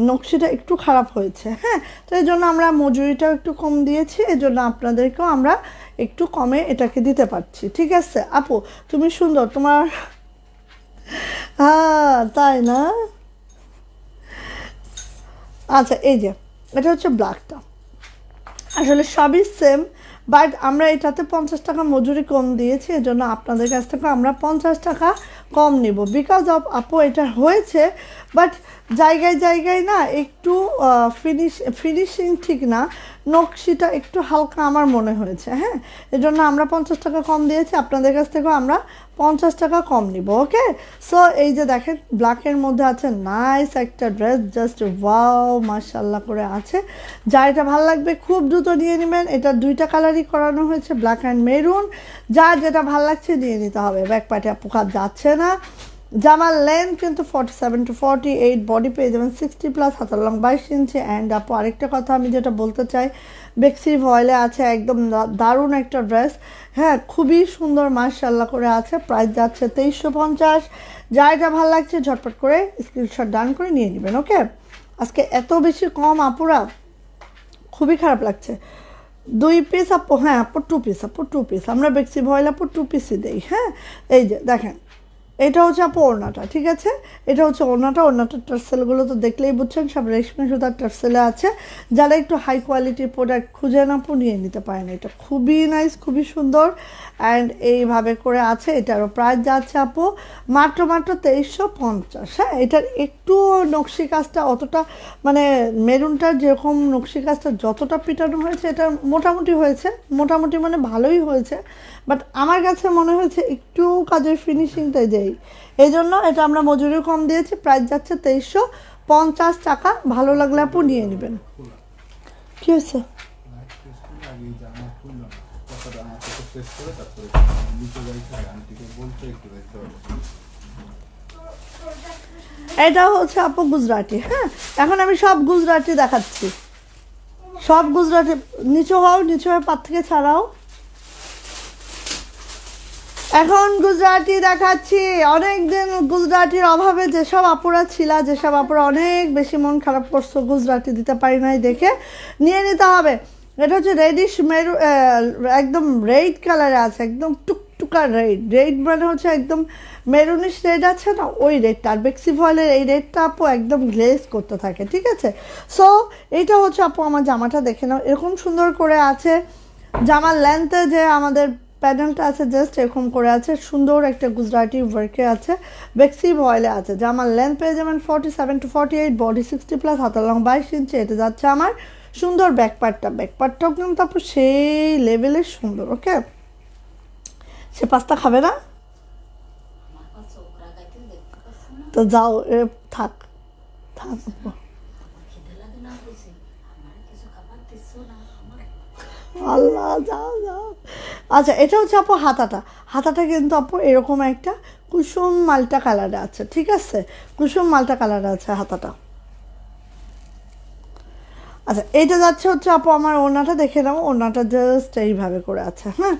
নকশিটা একটু খারাপ হয়েছে, হ্যাঁ। তো এই জন্য আমরা মজুরিটাও একটু কম দিয়েছি, এই জন্য আপনাদেরকেও আমরা একটু কমে এটাকে দিতে পারছি, ঠিক আছে আপু। তুমি সুন্দর, তোমার হ্যাঁ তাই না। আচ্ছা, এই যে এটা হচ্ছে ব্ল্যাকটা, আসলে সবই সেম, বাট আমরা এটাতে 50 টাকা মজুরি কম দিয়েছি, এজন্য আপনাদের কাছ থেকে আমরা 50 টাকা কম নিব, বিকজ অফ আপু এটা হয়েছে, বাট জায়গায় জায়গায় না একটু ফিনিশিং ঠিক না, নকশিটা একটু হালকা আমার মনে হয়েছে, হ্যাঁ। এজন্য আমরা 50 টাকা কম দিয়েছি, আপনাদের কাছ থেকেও আমরা 50 টাকা কম নিব, ওকে। সো এই যে দেখেন ব্ল্যাকের মধ্যে আছে নাইস একটা ড্রেস, জাস্ট ওয়াও মাশাআল্লাহ করে আছে। যার এটা ভালো লাগবে খুব দ্রুত নিয়ে নেবেন। এটা দুইটা কালারই করানো হয়েছে, ব্ল্যাক অ্যান্ড মেরুন। যার যেটা ভালো লাগছে নিয়ে নিতে হবে। ব্যাক পার্টে আপু কাজ যাচ্ছে না। জামার লেন্থ কিন্তু 47 to 48, বডি পেয়ে যাবেন 60+, হাতার লং 22 ইঞ্চি। অ্যান্ড আপু আরেকটা কথা আমি যেটা বলতে চাই, বেক্সি ভয়েলে আছে, একদম দারুণ একটা ড্রেস, হ্যাঁ খুবই সুন্দর মাশাআল্লাহ করে আছে। প্রাইস যাচ্ছে 2350। যা এটা ভালো লাগছে ঝটপট করে স্ক্রিনশট ডান করে নিয়ে নেবেন, ওকে। আজকে এত বেশি কম আপুরা, খুবই খারাপ লাগছে। 2 পিস আপু, হ্যাঁ আপু 2 পিস, আপু 2 পিস, আমরা বেক্সি ভয়েল আপু 2 পিসই দেই, হ্যাঁ। এই যে দেখেন এটা হচ্ছে আপু ওড়নাটা, ঠিক আছে। এটা হচ্ছে ওড়নাটার টার্সেলগুলো তো দেখলেই বুঝছেন, সব রেশমি সুতার টার্সেলে আছে। যারা একটু হাই কোয়ালিটির প্রোডাক্ট খুঁজে না আপু নিয়ে নিতে পারেন, এটা খুবই নাইস, খুবই সুন্দর। অ্যান্ড এইভাবে করে আছে। এটারও প্রাইস যাচ্ছে আপু মাত্র 2350, হ্যাঁ। এটার একটু নকশি কাজটা অতটা, মানে মেরুনটার যেরকম নকশি কাজটা যতটা পিটানো হয়েছে, এটা মোটামুটি হয়েছে, মোটামুটি মানে ভালোই হয়েছে, বাট আমার কাছে মনে হয়েছে একটু কাজের ফিনিশিংটাই দেই, এই জন্য এটা আমরা মজুরি কম দিয়েছি। প্রাইস যাচ্ছে 2350 টাকা। ভালো লাগলে আপু নিয়ে নেবেন। কি হয়েছে? এটা হচ্ছে আপু গুজরাটি, হ্যাঁ। এখন আমি সব গুজরাটি দেখাচ্ছি, সব গুজরাটি। নিচু হও, নিচু হয়ে পাত থেকে ছাড়াও। এখন গুজরাটি দেখাচ্ছি। অনেকদিন গুজরাটির অভাবে যেসব আপুরা ছিল, যেসব আপুরা অনেক বেশি মন খারাপ করছো গুজরাটি দিতে পারি নাই দেখে, নিয়ে নিতে হবে। এটা হচ্ছে রেডিশ মেরু, একদম রেড কালারে আছে, একদম টুকটুকা রেড মানে হচ্ছে একদম মেরুনিশ রেড আছে না, ওই রেডটা। আর বেক্সি ভয়েলের এই রেডটা আপু একদম গ্লেজ করতে থাকে, ঠিক আছে। সো এইটা হচ্ছে আপু আমার জামাটা দেখে নাও, এরকম সুন্দর করে আছে। জামার লেন্থে যে আমাদের প্যানেলটা আছে জাস্ট এরকম করে আছে, সুন্দর একটা গুজরাটি ওয়ার্কে আছে, বেক্সি ভয়েলে আছে। জামার লেন্থ পেয়ে যাবেন 47 to 48, বডি 60+, হাতার লং 22 ইঞ্চি। এটা যাচ্ছে আমার সুন্দর ব্যাকপার্টটাও কিন্তু আপু সেই লেভেলের সুন্দর, ওকে। সে পাস্তা খাবে না তো যাও, থাক থাক আপু। আল্লাহ, যাও যাও। আচ্ছা, এটা হচ্ছে আপু হাতাটা কিন্তু আপু এরকম একটা কুসুম মাল্টা কালারে আছে, ঠিক আছে, কুসুম মাল্টা কালারে আছে হাতাটা। আচ্ছা, এইটা যাচ্ছে হচ্ছে আপু আমার ওড়নাটা দেখে নাও, ওড়নাটা জাস্ট এইভাবে করে আছে, হ্যাঁ।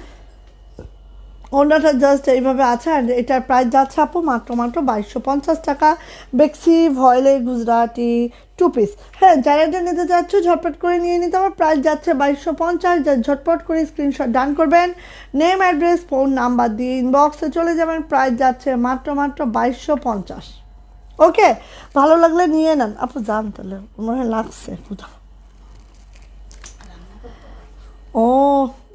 ওনাটা জাস্ট এইভাবে আছে। আর এটার প্রাইস যাচ্ছে আপু মাত্র 2250 টাকা। বেক্সি ভয়েলের গুজরাটি 2 পিস। হ্যাঁ, যারা এটা নিতে চাচ্ছ ঝটপট করে নিয়ে নিতে হবে। প্রাইস যাচ্ছে 2250। যা ঝটপট করে স্ক্রিনশট ডান করবেন, নেম অ্যাড্রেস ফোন নাম্বার দিয়ে ইনবক্সে চলে যাবেন। প্রাইস যাচ্ছে মাত্র 2250। ওকে, ভালো লাগলে নিয়ে নেন আপু। যান তাহলে, মনে হয় লাগছে কোথাও। ও,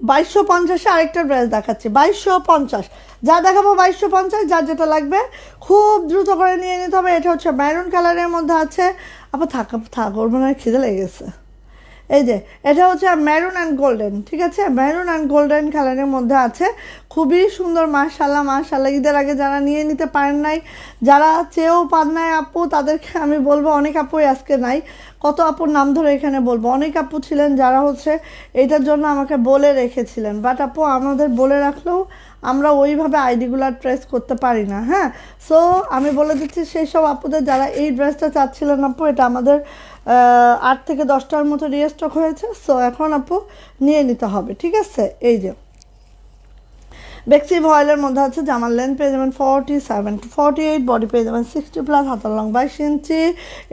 2250-এ আরেকটা ড্রেস দেখাচ্ছি, 2250। যা দেখাবো 2250, যার যেটা লাগবে খুব দ্রুত করে নিয়ে নিতে হবে। এটা হচ্ছে ম্যারুন কালারের মধ্যে আছে। আবার থাক ওর মনে হয় খিদে লেগে গেছে। এই যে এটা হচ্ছে মেরুন অ্যান্ড গোল্ডেন, ঠিক আছে, মেরুন অ্যান্ড গোল্ডেন কালারের মধ্যে আছে। খুবই সুন্দর, মাশাল্লাহ মাশাল্লাহ। ঈদের আগে যারা নিয়ে নিতে পারেন নাই, যারা চেয়েও পান নাই আপু, তাদেরকে আমি বলবো, অনেক আপুই আজকে নাই, কত আপুর নাম ধরে এখানে বলবো। অনেক আপু ছিলেন যারা হচ্ছে এইটার জন্য আমাকে বলে রেখেছিলেন, বাট আপু আমাদের বলে রাখলেও আমরা ওইভাবে আইডিগুলো ট্রেস করতে পারি না। হ্যাঁ, সো আমি বলে দিচ্ছি সেই সব আপুদের যারা এই ড্রেসটা চাচ্ছিলেন আপু, এটা আমাদের 8 থেকে 10টার মতো রিস্টক হয়েছে। সো এখন আপু নিয়ে নিতে হবে, ঠিক আছে। এই যে বেক্সি ভয়েলের মধ্যে আছে, জামার লেন্থ পেয়ে যাবেন 47 to 48, বডি পেয়ে যাবেন 60+, হাতার লং 22 ইঞ্চি।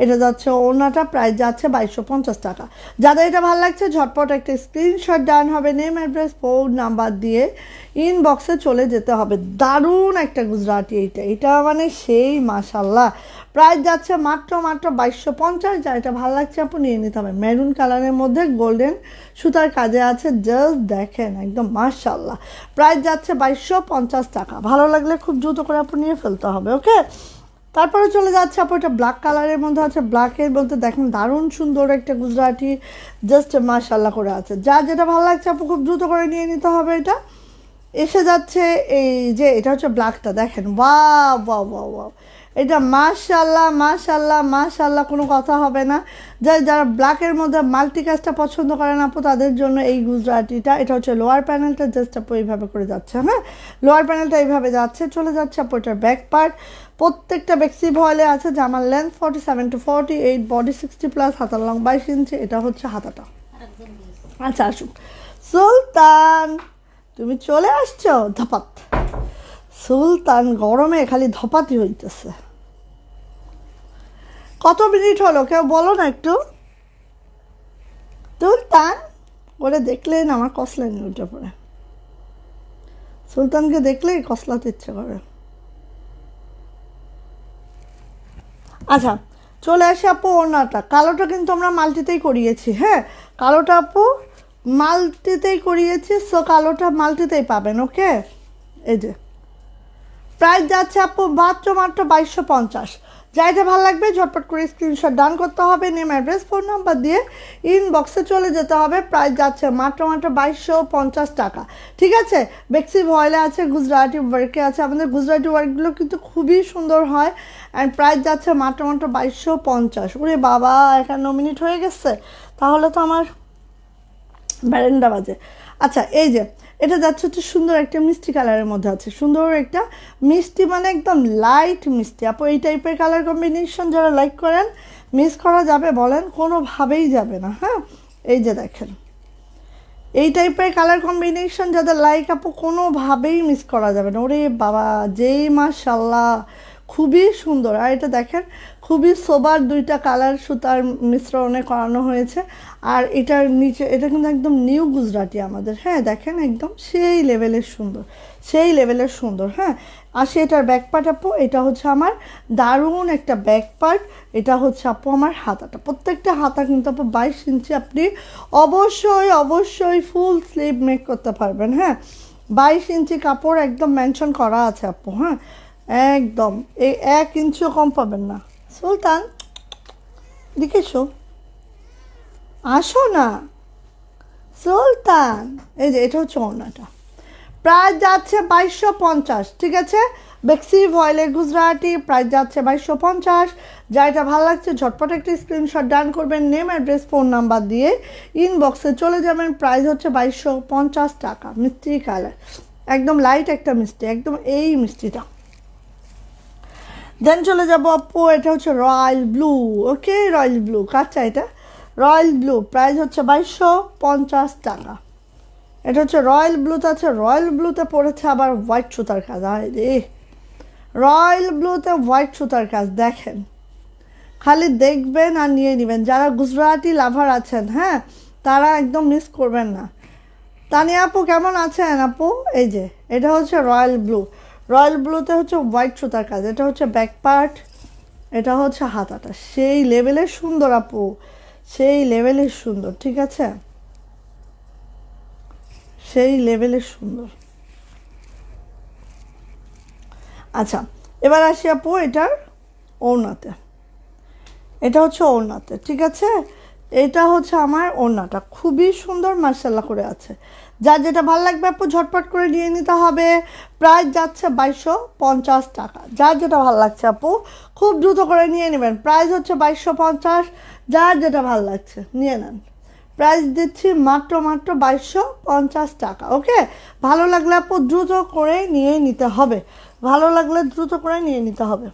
এটা যাচ্ছে ওড়নাটা, প্রাইস যাচ্ছে 2250 টাকা। যাদের এটা ভালো লাগছে ঝটপট একটা স্ক্রিনশট ডান হবে, নেম অ্যাড্রেস ফোন নাম্বার দিয়ে ইনবক্সে চলে যেতে হবে। দারুণ একটা গুজরাটি এটা মানে সেই, মাশাল্লাহ। প্রাইস যাচ্ছে মাত্র 2250। যা এটা ভালো লাগছে আপু নিয়ে নিতে হবে। মেরুন কালারের মধ্যে গোল্ডেন সুতার কাজে আছে, জাস্ট দেখেন একদম মাশাল্লাহ। প্রাইস যাচ্ছে 2250 টাকা। ভালো লাগলে খুব দ্রুত করে আপু নিয়ে ফেলতে হবে। ওকে, তারপরে চলে যাচ্ছে আপু, এটা ব্ল্যাক কালারের মধ্যে আছে। ব্ল্যাকের বলতে দেখেন দারুণ সুন্দর একটা গুজরাটি, জাস্ট মাশাল্লাহ করে আছে। যা যেটা ভালো লাগছে আপু খুব দ্রুত করে নিয়ে নিতে হবে। এটা এসে যাচ্ছে, এই যে এটা হচ্ছে ব্ল্যাকটা, দেখেন ওয়াও ওয়াও ওয়াও ওয়াও, এটা মাশাল্লাহ মাশাল্লাহ মাশাল্লাহ, কোনো কথা হবে না। যারা ব্ল্যাকের মধ্যে মাল্টি কাজটা পছন্দ করেন আপু, তাদের জন্য এই গুজরাটিটা। এটা হচ্ছে লোয়ার প্যানেলটা, জাস্ট আপু এইভাবে করে যাচ্ছে। হ্যাঁ, লোয়ার প্যানেলটা এইভাবে যাচ্ছে, চলে যাচ্ছে আপু এটার ব্যাক পার্ট। প্রত্যেকটা বেক্সি ভয়েলে আছে। জামার লেন্থ 47 to 48, বডি 60+, হাতার লং 22 ইঞ্চি। এটা হচ্ছে হাতাটা। আচ্ছা আসুন, সুলতান তুমি চলে আসছো, ধপাত। সুলতান গরমে খালি ধপাতি হইতেছে। কত মিনিট হলো কেউ বলো না একটু। সুলতান ওরে দেখলেন আমার কসলেন উঠে পড়ে। সুলতানকে দেখলেই কসলাতে ইচ্ছে করে। আচ্ছা, চলে আসে আপু ওড়নাটা। কালোটা কিন্তু আমরা মাল্টিতেই করিয়েছি। হ্যাঁ, কালোটা আপু মাল্টিতেই করিয়েছি, সো কালোটা মাল্টিতেই পাবেন। ওকে, এই যে প্রাইস যাচ্ছে আপু মাত্র 2250। যা এটা ভালো লাগবে ঝটপট করে স্ক্রিনশট ডান করতে হবে, নেম অ্যাড্রেস ফোন নাম্বার দিয়ে ইনবক্সে চলে যেতে হবে। প্রাইস যাচ্ছে মাত্র 2250 টাকা, ঠিক আছে। বেক্সি ভয়েলে আছে, গুজরাটি ওয়ার্কে আছে। আমাদের গুজরাটি ওয়ার্কগুলো কিন্তু খুবই সুন্দর হয়। অ্যান্ড প্রাইস যাচ্ছে মাত্র 2250। ওরে বাবা, 51 মিনিট হয়ে গেছে, তাহলে তো আমার ব্যারেন্ডা বাজে। আচ্ছা, এই যে এটা যাচ্ছে হচ্ছে সুন্দর একটা মিষ্টি কালারের মধ্যে আছে। সুন্দর একটা মিষ্টি মানে একদম লাইট মিষ্টি। আপু এই টাইপের কালার কম্বিনেশন যারা লাইক করেন, মিস করা যাবে বলেন? কোনোভাবেই যাবে না। হ্যাঁ, এই যে দেখেন এই টাইপের কালার কম্বিনেশন যাদের লাইক আপু, কোনোভাবেই মিস করা যাবে না। ওরে বাবা, যেই মাশাল্লাহ, খুবই সুন্দর। আর এটা দেখেন খুবই সোবার দুইটা কালার সুতার মিশ্রণে করানো হয়েছে। আর এটার নিচে এটা কিন্তু একদম নিউ গুজরাটি আমাদের। হ্যাঁ, দেখেন একদম সেই লেভেলের সুন্দর, সেই লেভেলের সুন্দর। হ্যাঁ, আর সেটার ব্যাক পার্ট আপু, এটা হচ্ছে আমার দারুণ একটা ব্যাক পার্ট। এটা হচ্ছে আপু আমার হাতাটা। প্রত্যেকটা হাতা কিন্তু আপু 22 ইঞ্চি। আপনি অবশ্যই অবশ্যই ফুল স্লিভ মেক করতে পারবেন। হ্যাঁ, 22 ইঞ্চি কাপড় একদম মেনশন করা আছে আপু। হ্যাঁ, একদম এই 1 ইঞ্চিও কম পাবেন না। সুলতান দেখেছো, আসো না সুলতান। এই যে এটা হচ্ছে ওড়নাটা, প্রাইস যাচ্ছে 2250, ঠিক আছে। বেক্সি ভয়েলের গুজরাটি, প্রাইস যাচ্ছে 2250। যা এটা ভালো লাগছে ঝটপট একটা স্ক্রিনশট ডান করবেন, নেম অ্যাড্রেস ফোন নাম্বার দিয়ে ইনবক্সে চলে যাবেন। প্রাইস হচ্ছে 2250 টাকা। মিষ্টি কালার, একদম লাইট একটা মিষ্টি, একদম এই মিষ্টিটা। দেন চলে যাবো আপু, এটা হচ্ছে রয়্যাল ব্লু। ওকে, রয়্যাল ব্লু কাচ্চা, এটা রয়্যাল ব্লু। প্রাইস হচ্ছে 2250 টাকা। এটা হচ্ছে রয়্যাল ব্লুতে আছে, রয়্যাল ব্লুতে পড়েছে আবার হোয়াইট সুতার কাজ। আয় রে, রয়্যাল ব্লুতে হোয়াইট সুতার কাজ দেখেন, খালি দেখবেন আর নিয়ে নেবেন। যারা গুজরাটি লাভার আছেন, হ্যাঁ, তারা একদম মিস করবেন না। তানিয়া আপু কেমন আছেন আপু? এই যে এটা হচ্ছে রয়্যাল ব্লু, রয়্যাল ব্লুতে হচ্ছে হোয়াইট সুতার কাজ। এটা হচ্ছে ব্যাক পার্ট, এটা হচ্ছে হাতাটা। সেই লেভেলের সুন্দর আপু, সেই লেভেলের সুন্দর, ঠিক আছে, সেই লেভেলের সুন্দর। আচ্ছা, এবার আসি আপু এটার ওড়নাতে। এটা হচ্ছে ওড়নাতে, ঠিক আছে, এটা হচ্ছে আমার ওড়নাটা, খুবই সুন্দর মার্শাল্লাহ করে আছে। যার যেটা ভালো লাগবে আপু ঝটপট করে নিয়ে নিতে হবে। প্রাইস যাচ্ছে 2250 টাকা। যার যেটা ভালো লাগছে আপু খুব দ্রুত করে নিয়ে নেবেন। প্রাইস হচ্ছে 2250, যার যেটা ভালো লাগছে নিয়ে নেন। প্রাইস দিচ্ছি মাত্র 2250 টাকা। ওকে, ভালো লাগলে আপু দ্রুত করে নিয়ে নিতে হবে, ভালো লাগলে দ্রুত করে নিয়ে নিতে হবে।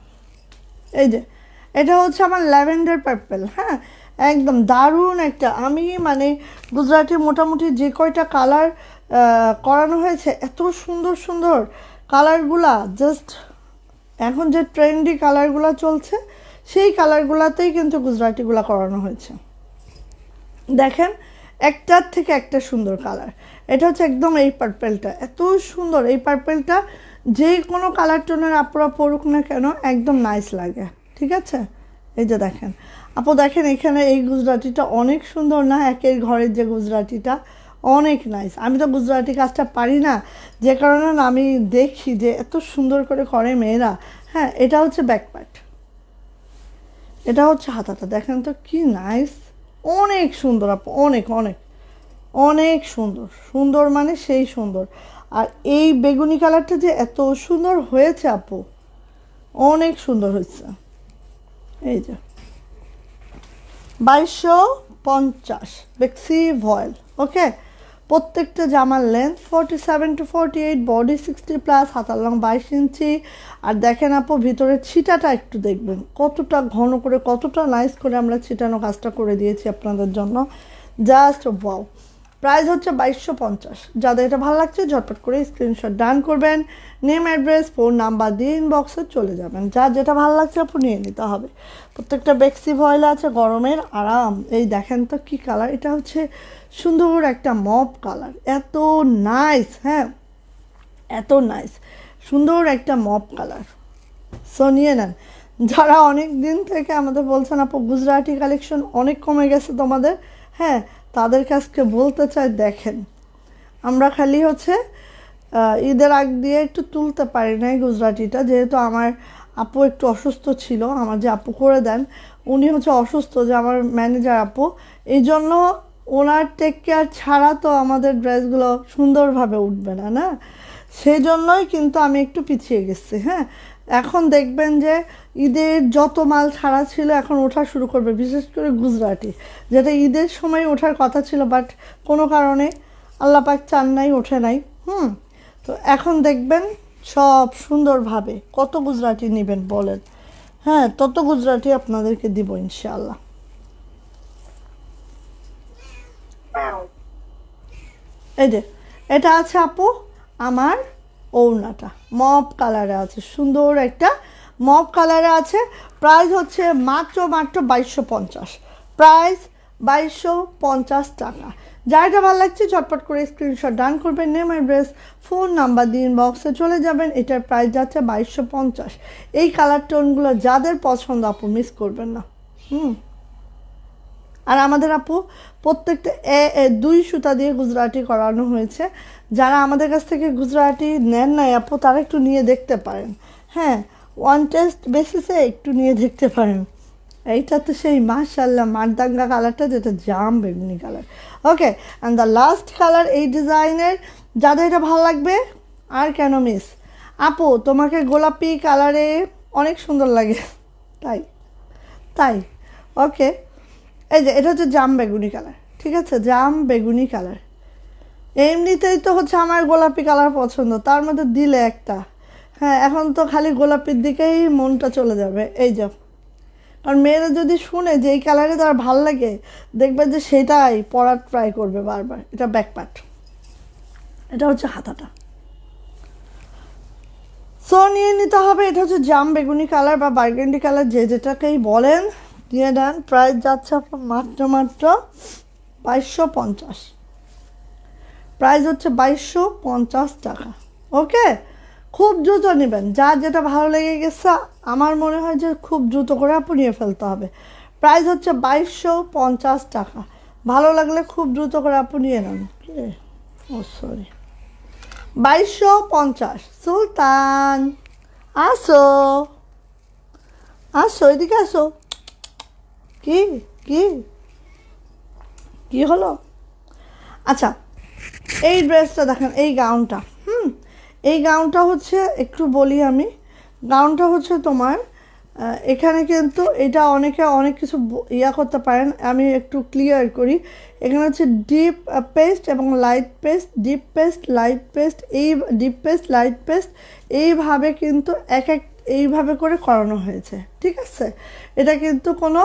এই যে এটা হচ্ছে আমার ল্যাভেন্ডার পার্পেল, হ্যাঁ, একদম দারুণ একটা। আমি মানে গুজরাটি মোটামুটি যে কয়টা কালার করানো হয়েছে, এত সুন্দর সুন্দর কালারগুলা, জাস্ট এখন যে ট্রেন্ডি কালারগুলো চলছে সেই কালারগুলোতেই কিন্তু গুজরাটিগুলো করানো হয়েছে। দেখেন একটার থেকে একটা সুন্দর কালার। এটা হচ্ছে একদম এই পার্পেলটা এত সুন্দর, এই পার্পেলটা যে কোনো কালার টোনের আপুরা পড়ুক না কেন একদম নাইস লাগে, ঠিক আছে। এই যে দেখেন আপু, দেখেন এখানে এই গুজরাটিটা অনেক সুন্দর না? একের ঘরের যে গুজরাটিটা অনেক নাইস। আমি তো গুজরাটি কাজটা পারি না, যে কারণে না আমি দেখি যে এত সুন্দর করে করে মেয়েরা। হ্যাঁ, এটা হচ্ছে ব্যাক পার্ট, এটা হচ্ছে হাতাটা, দেখেন তো কি নাইস, অনেক সুন্দর আপু, অনেক অনেক অনেক সুন্দর, সুন্দর মানে সেই সুন্দর। আর এই বেগুনি কালারটা যে এত সুন্দর হয়েছে আপু, অনেক সুন্দর হয়েছে। এই যে 2250 বেক্সি ভয়েল। ওকে, প্রত্যেকটা জামার লেন্থ 47 to 48, বডি 60+, হাতার লং 22 ইঞ্চি। আর দেখেন আপু ভিতরে ছিটাটা একটু দেখবেন কতটা ঘন করে, কতটা নাইস করে আমরা ছিটানো কাজটা করে দিয়েছি আপনাদের জন্য, জাস্ট ওয়াও। প্রাইস হচ্ছে 2250। যাদের এটা ভালো লাগছে ঝটপট করে স্ক্রিনশট ডান করবেন, নেম অ্যাড্রেস ফোন নাম্বার দিয়ে ইনবক্সে চলে যাবেন। যার যেটা ভালো লাগছে আপু নিয়ে নিতে হবে। প্রত্যেকটা বেক্সি ভয়েল আছে, গরমের আরাম। এই দেখেন তো কি কালার, এটা হচ্ছে সুন্দর একটা মপ কালার, এত নাইস, হ্যাঁ এত নাইস, সুন্দর একটা মপ কালার। সো নিয়ে নেন। যারা অনেক দিন থেকে আমাদের বলছেন আপু গুজরাটি কালেকশন অনেক কমে গেছে তোমাদের, হ্যাঁ, তাদের কাছকে বলতে চাই, দেখেন আমরা খালি হচ্ছে ঈদের আগ দিয়ে একটু তুলতে পারি নাই গুজরাটিটা, যেহেতু আমার আপু একটু অসুস্থ ছিল। আমার যে আপু করে দেন উনি হচ্ছে অসুস্থ, যে আমার ম্যানেজার আপু, এই জন্য ওনার টেক কেয়ার ছাড়া তো আমাদের ড্রেসগুলো সুন্দরভাবে উঠবে না, না, সেই জন্যই কিন্তু আমি একটু পিছিয়ে গেছি। হ্যাঁ, এখন দেখবেন যে ঈদের যত মাল ছাড়া ছিল এখন ওঠা শুরু করবে, বিশেষ করে গুজরাটি, যেটা ঈদের সময় ওঠার কথা ছিল, বাট কোনো কারণে আল্লাহ পাক চান নাই, ওঠে নাই। তো এখন দেখবেন সব সুন্দরভাবে। কত গুজরাটি নেবেন বলেন? হ্যাঁ, তত গুজরাটি আপনাদেরকে দিব ইনশাআল্লাহ। এই যে এটা আছে আপু আমার ওড়নাটা, মপ কালারে আছে, সুন্দর একটা মপ কালারে আছে। প্রাইস হচ্ছে মাত্র 2250, প্রাইস 2250 টাকা। যাইটা ভালো লাগছে ঝটপট করে স্ক্রিনশট ডান করবেন, নেম অ্যাড্রেস ফোন নাম্বার দিয়ে ইনবক্সে চলে যাবেন। এটার প্রাইস যাচ্ছে 2250। এই কালার টোনগুলো যাদের পছন্দ আপু মিস করবেন না। আর আমাদের আপু প্রত্যেকটা দুই সুতা দিয়ে গুজরাটি করানো হয়েছে। যারা আমাদের কাছ থেকে গুজরাটি নেন নাই আপু তারা একটু নিয়ে দেখতে পারেন, হ্যাঁ, ওয়ান টেস্ট বেসিসে একটু নিয়ে দেখতে পারেন। এইটা তো সেই মাশাআল্লাহ মারদাঙ্গা কালারটা, যেটা জাম বেগুনি colour. Okay, and the last colour এই ডিজাইনের। যাদের এটা ভালো লাগবে আর কেন মিস, আপু তোমাকে গোলাপি কালারে অনেক সুন্দর লাগে, তাই তাই ওকে। এই যে এটা হচ্ছে জাম বেগুনি কালার, ঠিক আছে, জাম বেগুনি কালার। এমনিতেই তো হচ্ছে আমার গোলাপি কালার পছন্দ, তার মধ্যে দিলে একটা, হ্যাঁ, এখন তো খালি গোলাপির দিকেই মনটা চলে যাবে। এই যে, কারণ মেয়েরা যদি শুনে যে এই কালারে তার ভাল লাগে, দেখবে যে সেটাই পরার ট্রাই করবে বারবার। এটা ব্যাক পার্ট, এটা হচ্ছে হাতাটা। সো নিয়ে নিতে হবে, এটা হচ্ছে জাম বেগুনি কালার বা বার্গেন্ডি কালার, যে যেটাকেই বলেন, দিয়ে দেন। প্রাইস যাচ্ছে আপনার মাত্র 2250। প্রাইস হচ্ছে 2250 টাকা। ওকে, খুব দ্রুত নেবেন, যার যেটা ভালো লেগে গেছে আমার মনে হয় যে খুব দ্রুত করে আপনি নিয়ে ফেলতে হবে। প্রাইস হচ্ছে 2250 টাকা। ভালো লাগলে খুব দ্রুত করে আপনি নিয়ে নেন। ও সরি, 2250। সুলতান আসো, আসো এদিকে আসো। কি কি কি হলো? আচ্ছা, এই ড্রেসটা দেখেন, এই গাউনটা, এই গাউনটা হচ্ছে, একটু বলি আমি, গাউনটা হচ্ছে তোমার এখানে কিন্তু এটা অনেকে অনেক কিছু ইয়া করতে পারেন, আমি একটু ক্লিয়ার করি। এখানে হচ্ছে ডিপ পেস্ট এবং light paste, deep paste light paste, এই ডিপ পেস্ট লাইট পেস্ট এইভাবে কিন্তু এইভাবে করে করানো হয়েছে, ঠিক আছে? এটা কিন্তু কোনো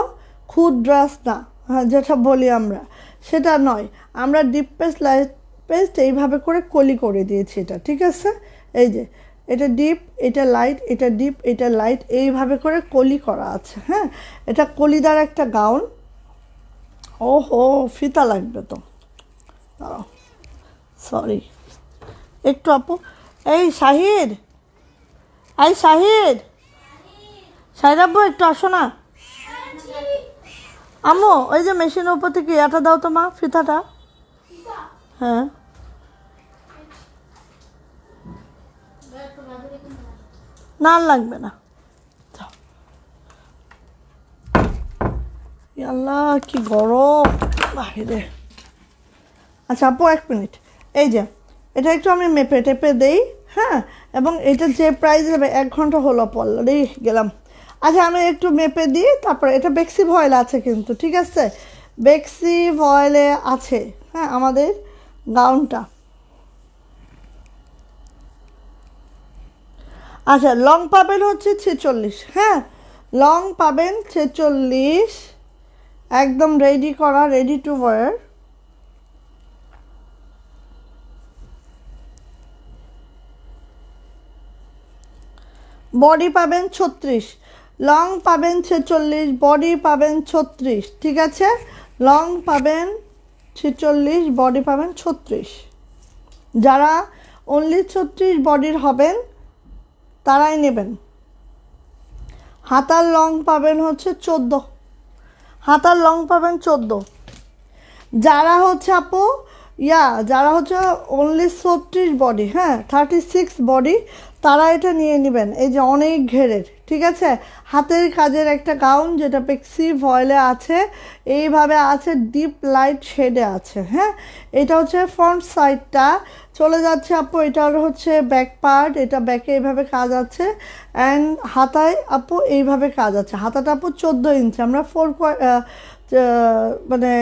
খুদ ড্রেস না, যেটা বলি আমরা সেটা নয়। আমরা ডিপ পেস্ট লাইট পেস্ট এইভাবে করে কলি করে দিয়েছি এটা, ঠিক আছে? এই যে এটা ডিপ, এটা লাইট, এটা ডিপ, এটা লাইট, এইভাবে করে কলি করা আছে। হ্যাঁ, এটা কলিদার একটা গাউন। ওহো, ফিতা লাগবে তো, সরি একটু আপু। এই শাহিদ, এই শাহিদ, শাহিদ আব্বু একটু আসো না। আম্মু ওই যে মেশিনের উপর থেকে ইয়াটা দাও তো মা, ফিতাটা। হ্যাঁ, না লাগবে না। আল্লাহ কি গরম বাইরে। আচ্ছা আপু 1 মিনিট, এই যে এটা একটু আমি মেপে টেপে দেই। হ্যাঁ, এবং এটা যে প্রাইস হবে 1 ঘন্টা হলো অলরেডি গেলাম। আচ্ছা আমি একটু মেপে দিই, তারপরে এটা বেক্সি ভয়েল আছে কিন্তু, ঠিক আছে? বেক্সি ভয়েলে আছে, হ্যাঁ, আমাদের গাউনটা। আচ্ছা, লং পাবেন হচ্ছে 46। হ্যাঁ, লং পাবেন 46, একদম রেডি করা, রেডি টু ওয়্যার। বডি পাবেন 36, লং পাবেন 46, বডি পাবেন 36, ঠিক আছে? লং পাবেন 46, বডি পাবেন 36। যারা অনলি 36 বডির হবেন তারাই নেবেন। হাতার লং পাবেন হচ্ছে 14, হাতার লং পাবেন 14। যারা হচ্ছে আপু যারা হচ্ছে অনলি 36 বডি, হ্যাঁ 36 বডি, তারা এটা নিয়ে নেবেন। এই যে অনেক ঘেরের, ঠিক আছে? হাতের কাজের একটা গাউন, যেটা বেক্সি ভয়েলে আছে, এইভাবে আছে, ডিপ লাইট শেডে আছে। হ্যাঁ, এটা হচ্ছে ফ্রন্ট সাইডটা চলে যাচ্ছে আপু, এটার হচ্ছে ব্যাক পার্ট, এটা ব্যাকে এইভাবে কাজ আছে, অ্যান্ড হাতায় আপু এইভাবে কাজ আছে। হাতাটা আপু 14 ইঞ্চি, আমরা মানে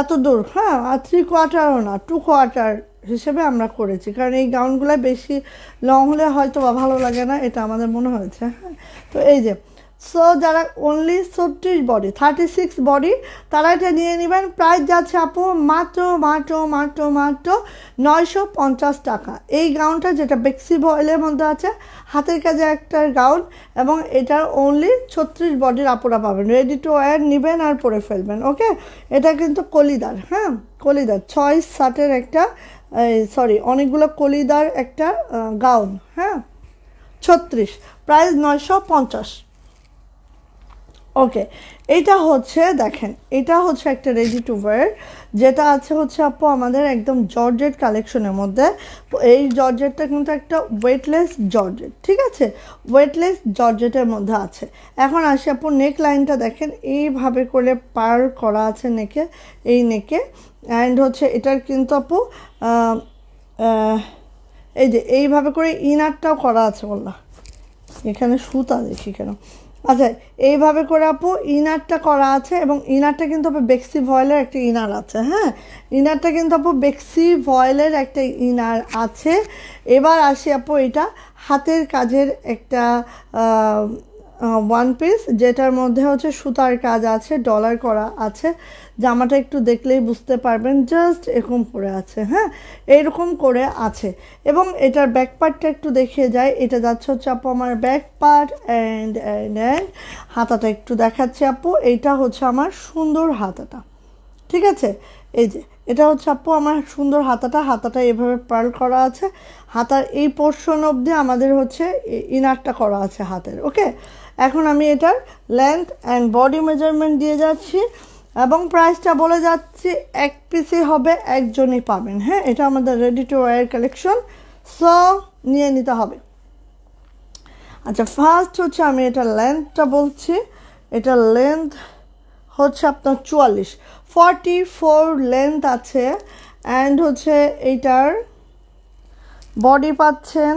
এত দূর, হ্যাঁ, আর 3/4ও না, 2/4 হিসেবে আমরা করেছি, কারণ এই গাউনগুলো বেশি লং হলে হয়তো বা ভালো লাগে না, এটা আমাদের মনে হয়েছে। হ্যাঁ, তো এই যে সো যারা অনলি 36 বডি, 36 বডি, তারা এটা নিয়ে নেবেন। প্রাইস যাচ্ছে আপু মাত্র মাত্র মাত্র মাত্র 950 টাকা। এই গাউনটা যেটা বেক্সি ভয়েলের মধ্যে আছে, হাতের কাজে একটা গাউন, এবং এটার অনলি 36 বডির আপুরা পাবেন। রেডি টু ওয়্যার নেবেন আর পরে ফেলবেন। ওকে, এটা কিন্তু কলিদার, হ্যাঁ কলিদার 6/7 একটা, সরি অনেকগুলো কলিদার একটা গাউন। হ্যাঁ, 36, প্রাইস 950। ওকে, এটা হচ্ছে দেখেন, এটা হচ্ছে একটা রেডি টু ওয়্যার, যেটা আছে হচ্ছে আপু আমাদের একদম জর্জেট কালেকশনের মধ্যে। এই জর্জেটটা কিন্তু একটা ওয়েটলেস জর্জেট, ঠিক আছে? ওয়েটলেস জর্জেটের মধ্যে আছে। এখন আসি আপু, নেক লাইনটা দেখেন, এইভাবে করে পার করা আছে নেকে, এই নেকে, অ্যান্ড হচ্ছে এটার কিন্তু আপু এই যে এইভাবে করে ইনারটাও করা আছে। বললাম এখানে সুতা দেখি কেন। আচ্ছা, এইভাবে করে আপু ইনারটা করা আছে, এবং ইনারটা কিন্তু আপু বেক্সি ভয়েলের একটা ইনার আছে। হ্যাঁ, ইনারটা কিন্তু আপু বেক্সি ভয়েলের একটা ইনার আছে। এবার আসি আপু, এটা হাতের কাজের একটা ওয়ান পিস, যেটার মধ্যে হচ্ছে সুতার কাজ আছে, ডলার করা আছে। জামাটা একটু দেখলেই বুঝতে পারবেন, জাস্ট এরকম করে আছে, হ্যাঁ, এইরকম করে আছে। এবং এটার ব্যাক পার্টটা একটু দেখিয়ে যায়। এটা যাচ্ছে হচ্ছে আপু আমার ব্যাক পার্ট, অ্যান্ড হাতাটা একটু দেখাচ্ছি আপু। এইটা হচ্ছে আমার সুন্দর হাতাটা, ঠিক আছে। এই যে এটা হচ্ছে আপু আমার সুন্দর হাতাটা এভাবে পার্ল করা আছে। হাতার এই পোর্শন অবধি আমাদের হচ্ছে ইনারটা করা আছে হাতের, ওকে। এখন আমি এটার লেন্থ অ্যান্ড বডি মেজারমেন্ট দিয়ে যাচ্ছি এবং প্রাইসটা বলে যাচ্ছি। এক পিসই হবে, একজনই পাবেন, হ্যাঁ। এটা আমাদের ready to wire collection, so নিয়ে নিতে হবে। আচ্ছা, ফার্স্ট হচ্ছে আমি এটা লেন্থটা বলছি। এটা লেন্থ হচ্ছে আপনার 44 লেন্থ আছে। অ্যান্ড হচ্ছে এইটার বডি পাচ্ছেন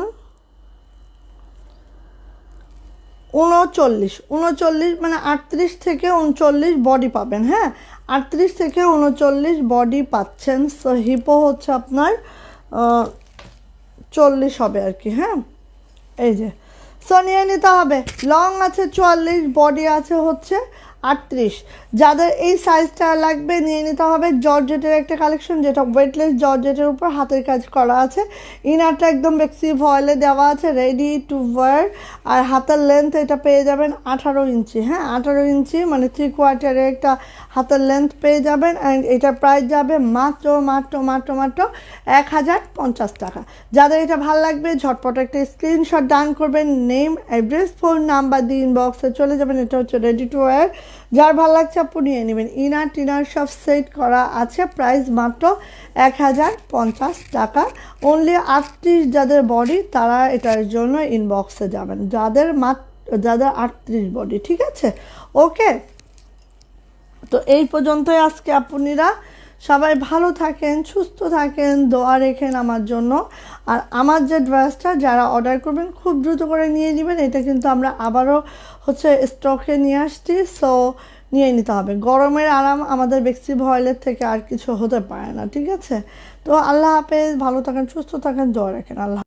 39 মানে 38 থেকে 39 বডি পাবেন, হ্যাঁ। 38 থেকে 39 বডি পাচ্ছেন। সো হিপো হচ্ছে আপনার 40 হবে আর কি, হ্যাঁ। এই যে সো নিয়ে নিতে হবে। লং আছে 44, বডি আছে হচ্ছে 38। যাদের এই সাইজটা লাগবে নিয়ে নিতে হবে। জর্জেটের একটা কালেকশন, যেটা ওয়েটলেস জর্জেটের উপর হাতের কাজ করা আছে। ইনারটা একদম বেক্সি ভয়েলে দেওয়া আছে, রেডি টু ওয়্যার। আর হাতের লেন্থ এটা পেয়ে যাবেন 18 ইঞ্চি, হ্যাঁ, 18 ইঞ্চি মানে 3/4 একটা হাতের লেন্থ পেয়ে যাবেন। অ্যান্ড এটার প্রাইস যাবে মাত্র 1050 টাকা। যাদের এটা ভালো লাগবে ঝটপট একটা স্ক্রিনশট ডান করবেন, নেম, অ্যাড্রেস, ফোন নাম্বার দিয়ে ইনবক্সে চলে যাবেন। এটা হচ্ছে রেডি টু ওয়্যার, যার ভালো লাগছে আপু নিয়ে নেবেন। ইনার টিনার সব সেট করা আছে, প্রাইস মাত্র 1050 টাকা। অনলি 38 যাদের বডি তারা এটার জন্য ইনবক্সে যাবেন, যাদের 38 বডি, ঠিক আছে, ওকে। তো এই পর্যন্তই আজকে আপুনিরা। সবাই ভালো থাকেন, সুস্থ থাকেন, দোয়া রেখেন আমার জন্য। আর আমার যে ড্রেসটা যারা অর্ডার করবেন খুব দ্রুত করে নিয়ে নেবেন। এটা কিন্তু আমরা আবারও হচ্ছে স্টকে নিয়ে আসছি, সো নিয়ে নিতে হবে। গরমের আরাম আমাদের বেক্সি ভয়েলের থেকে আর কিছু হতে পারে না, ঠিক আছে। তো আল্লাহ হাফেজ, ভালো থাকেন, সুস্থ থাকেন, দোয়া রাখেন, আল্লাহ।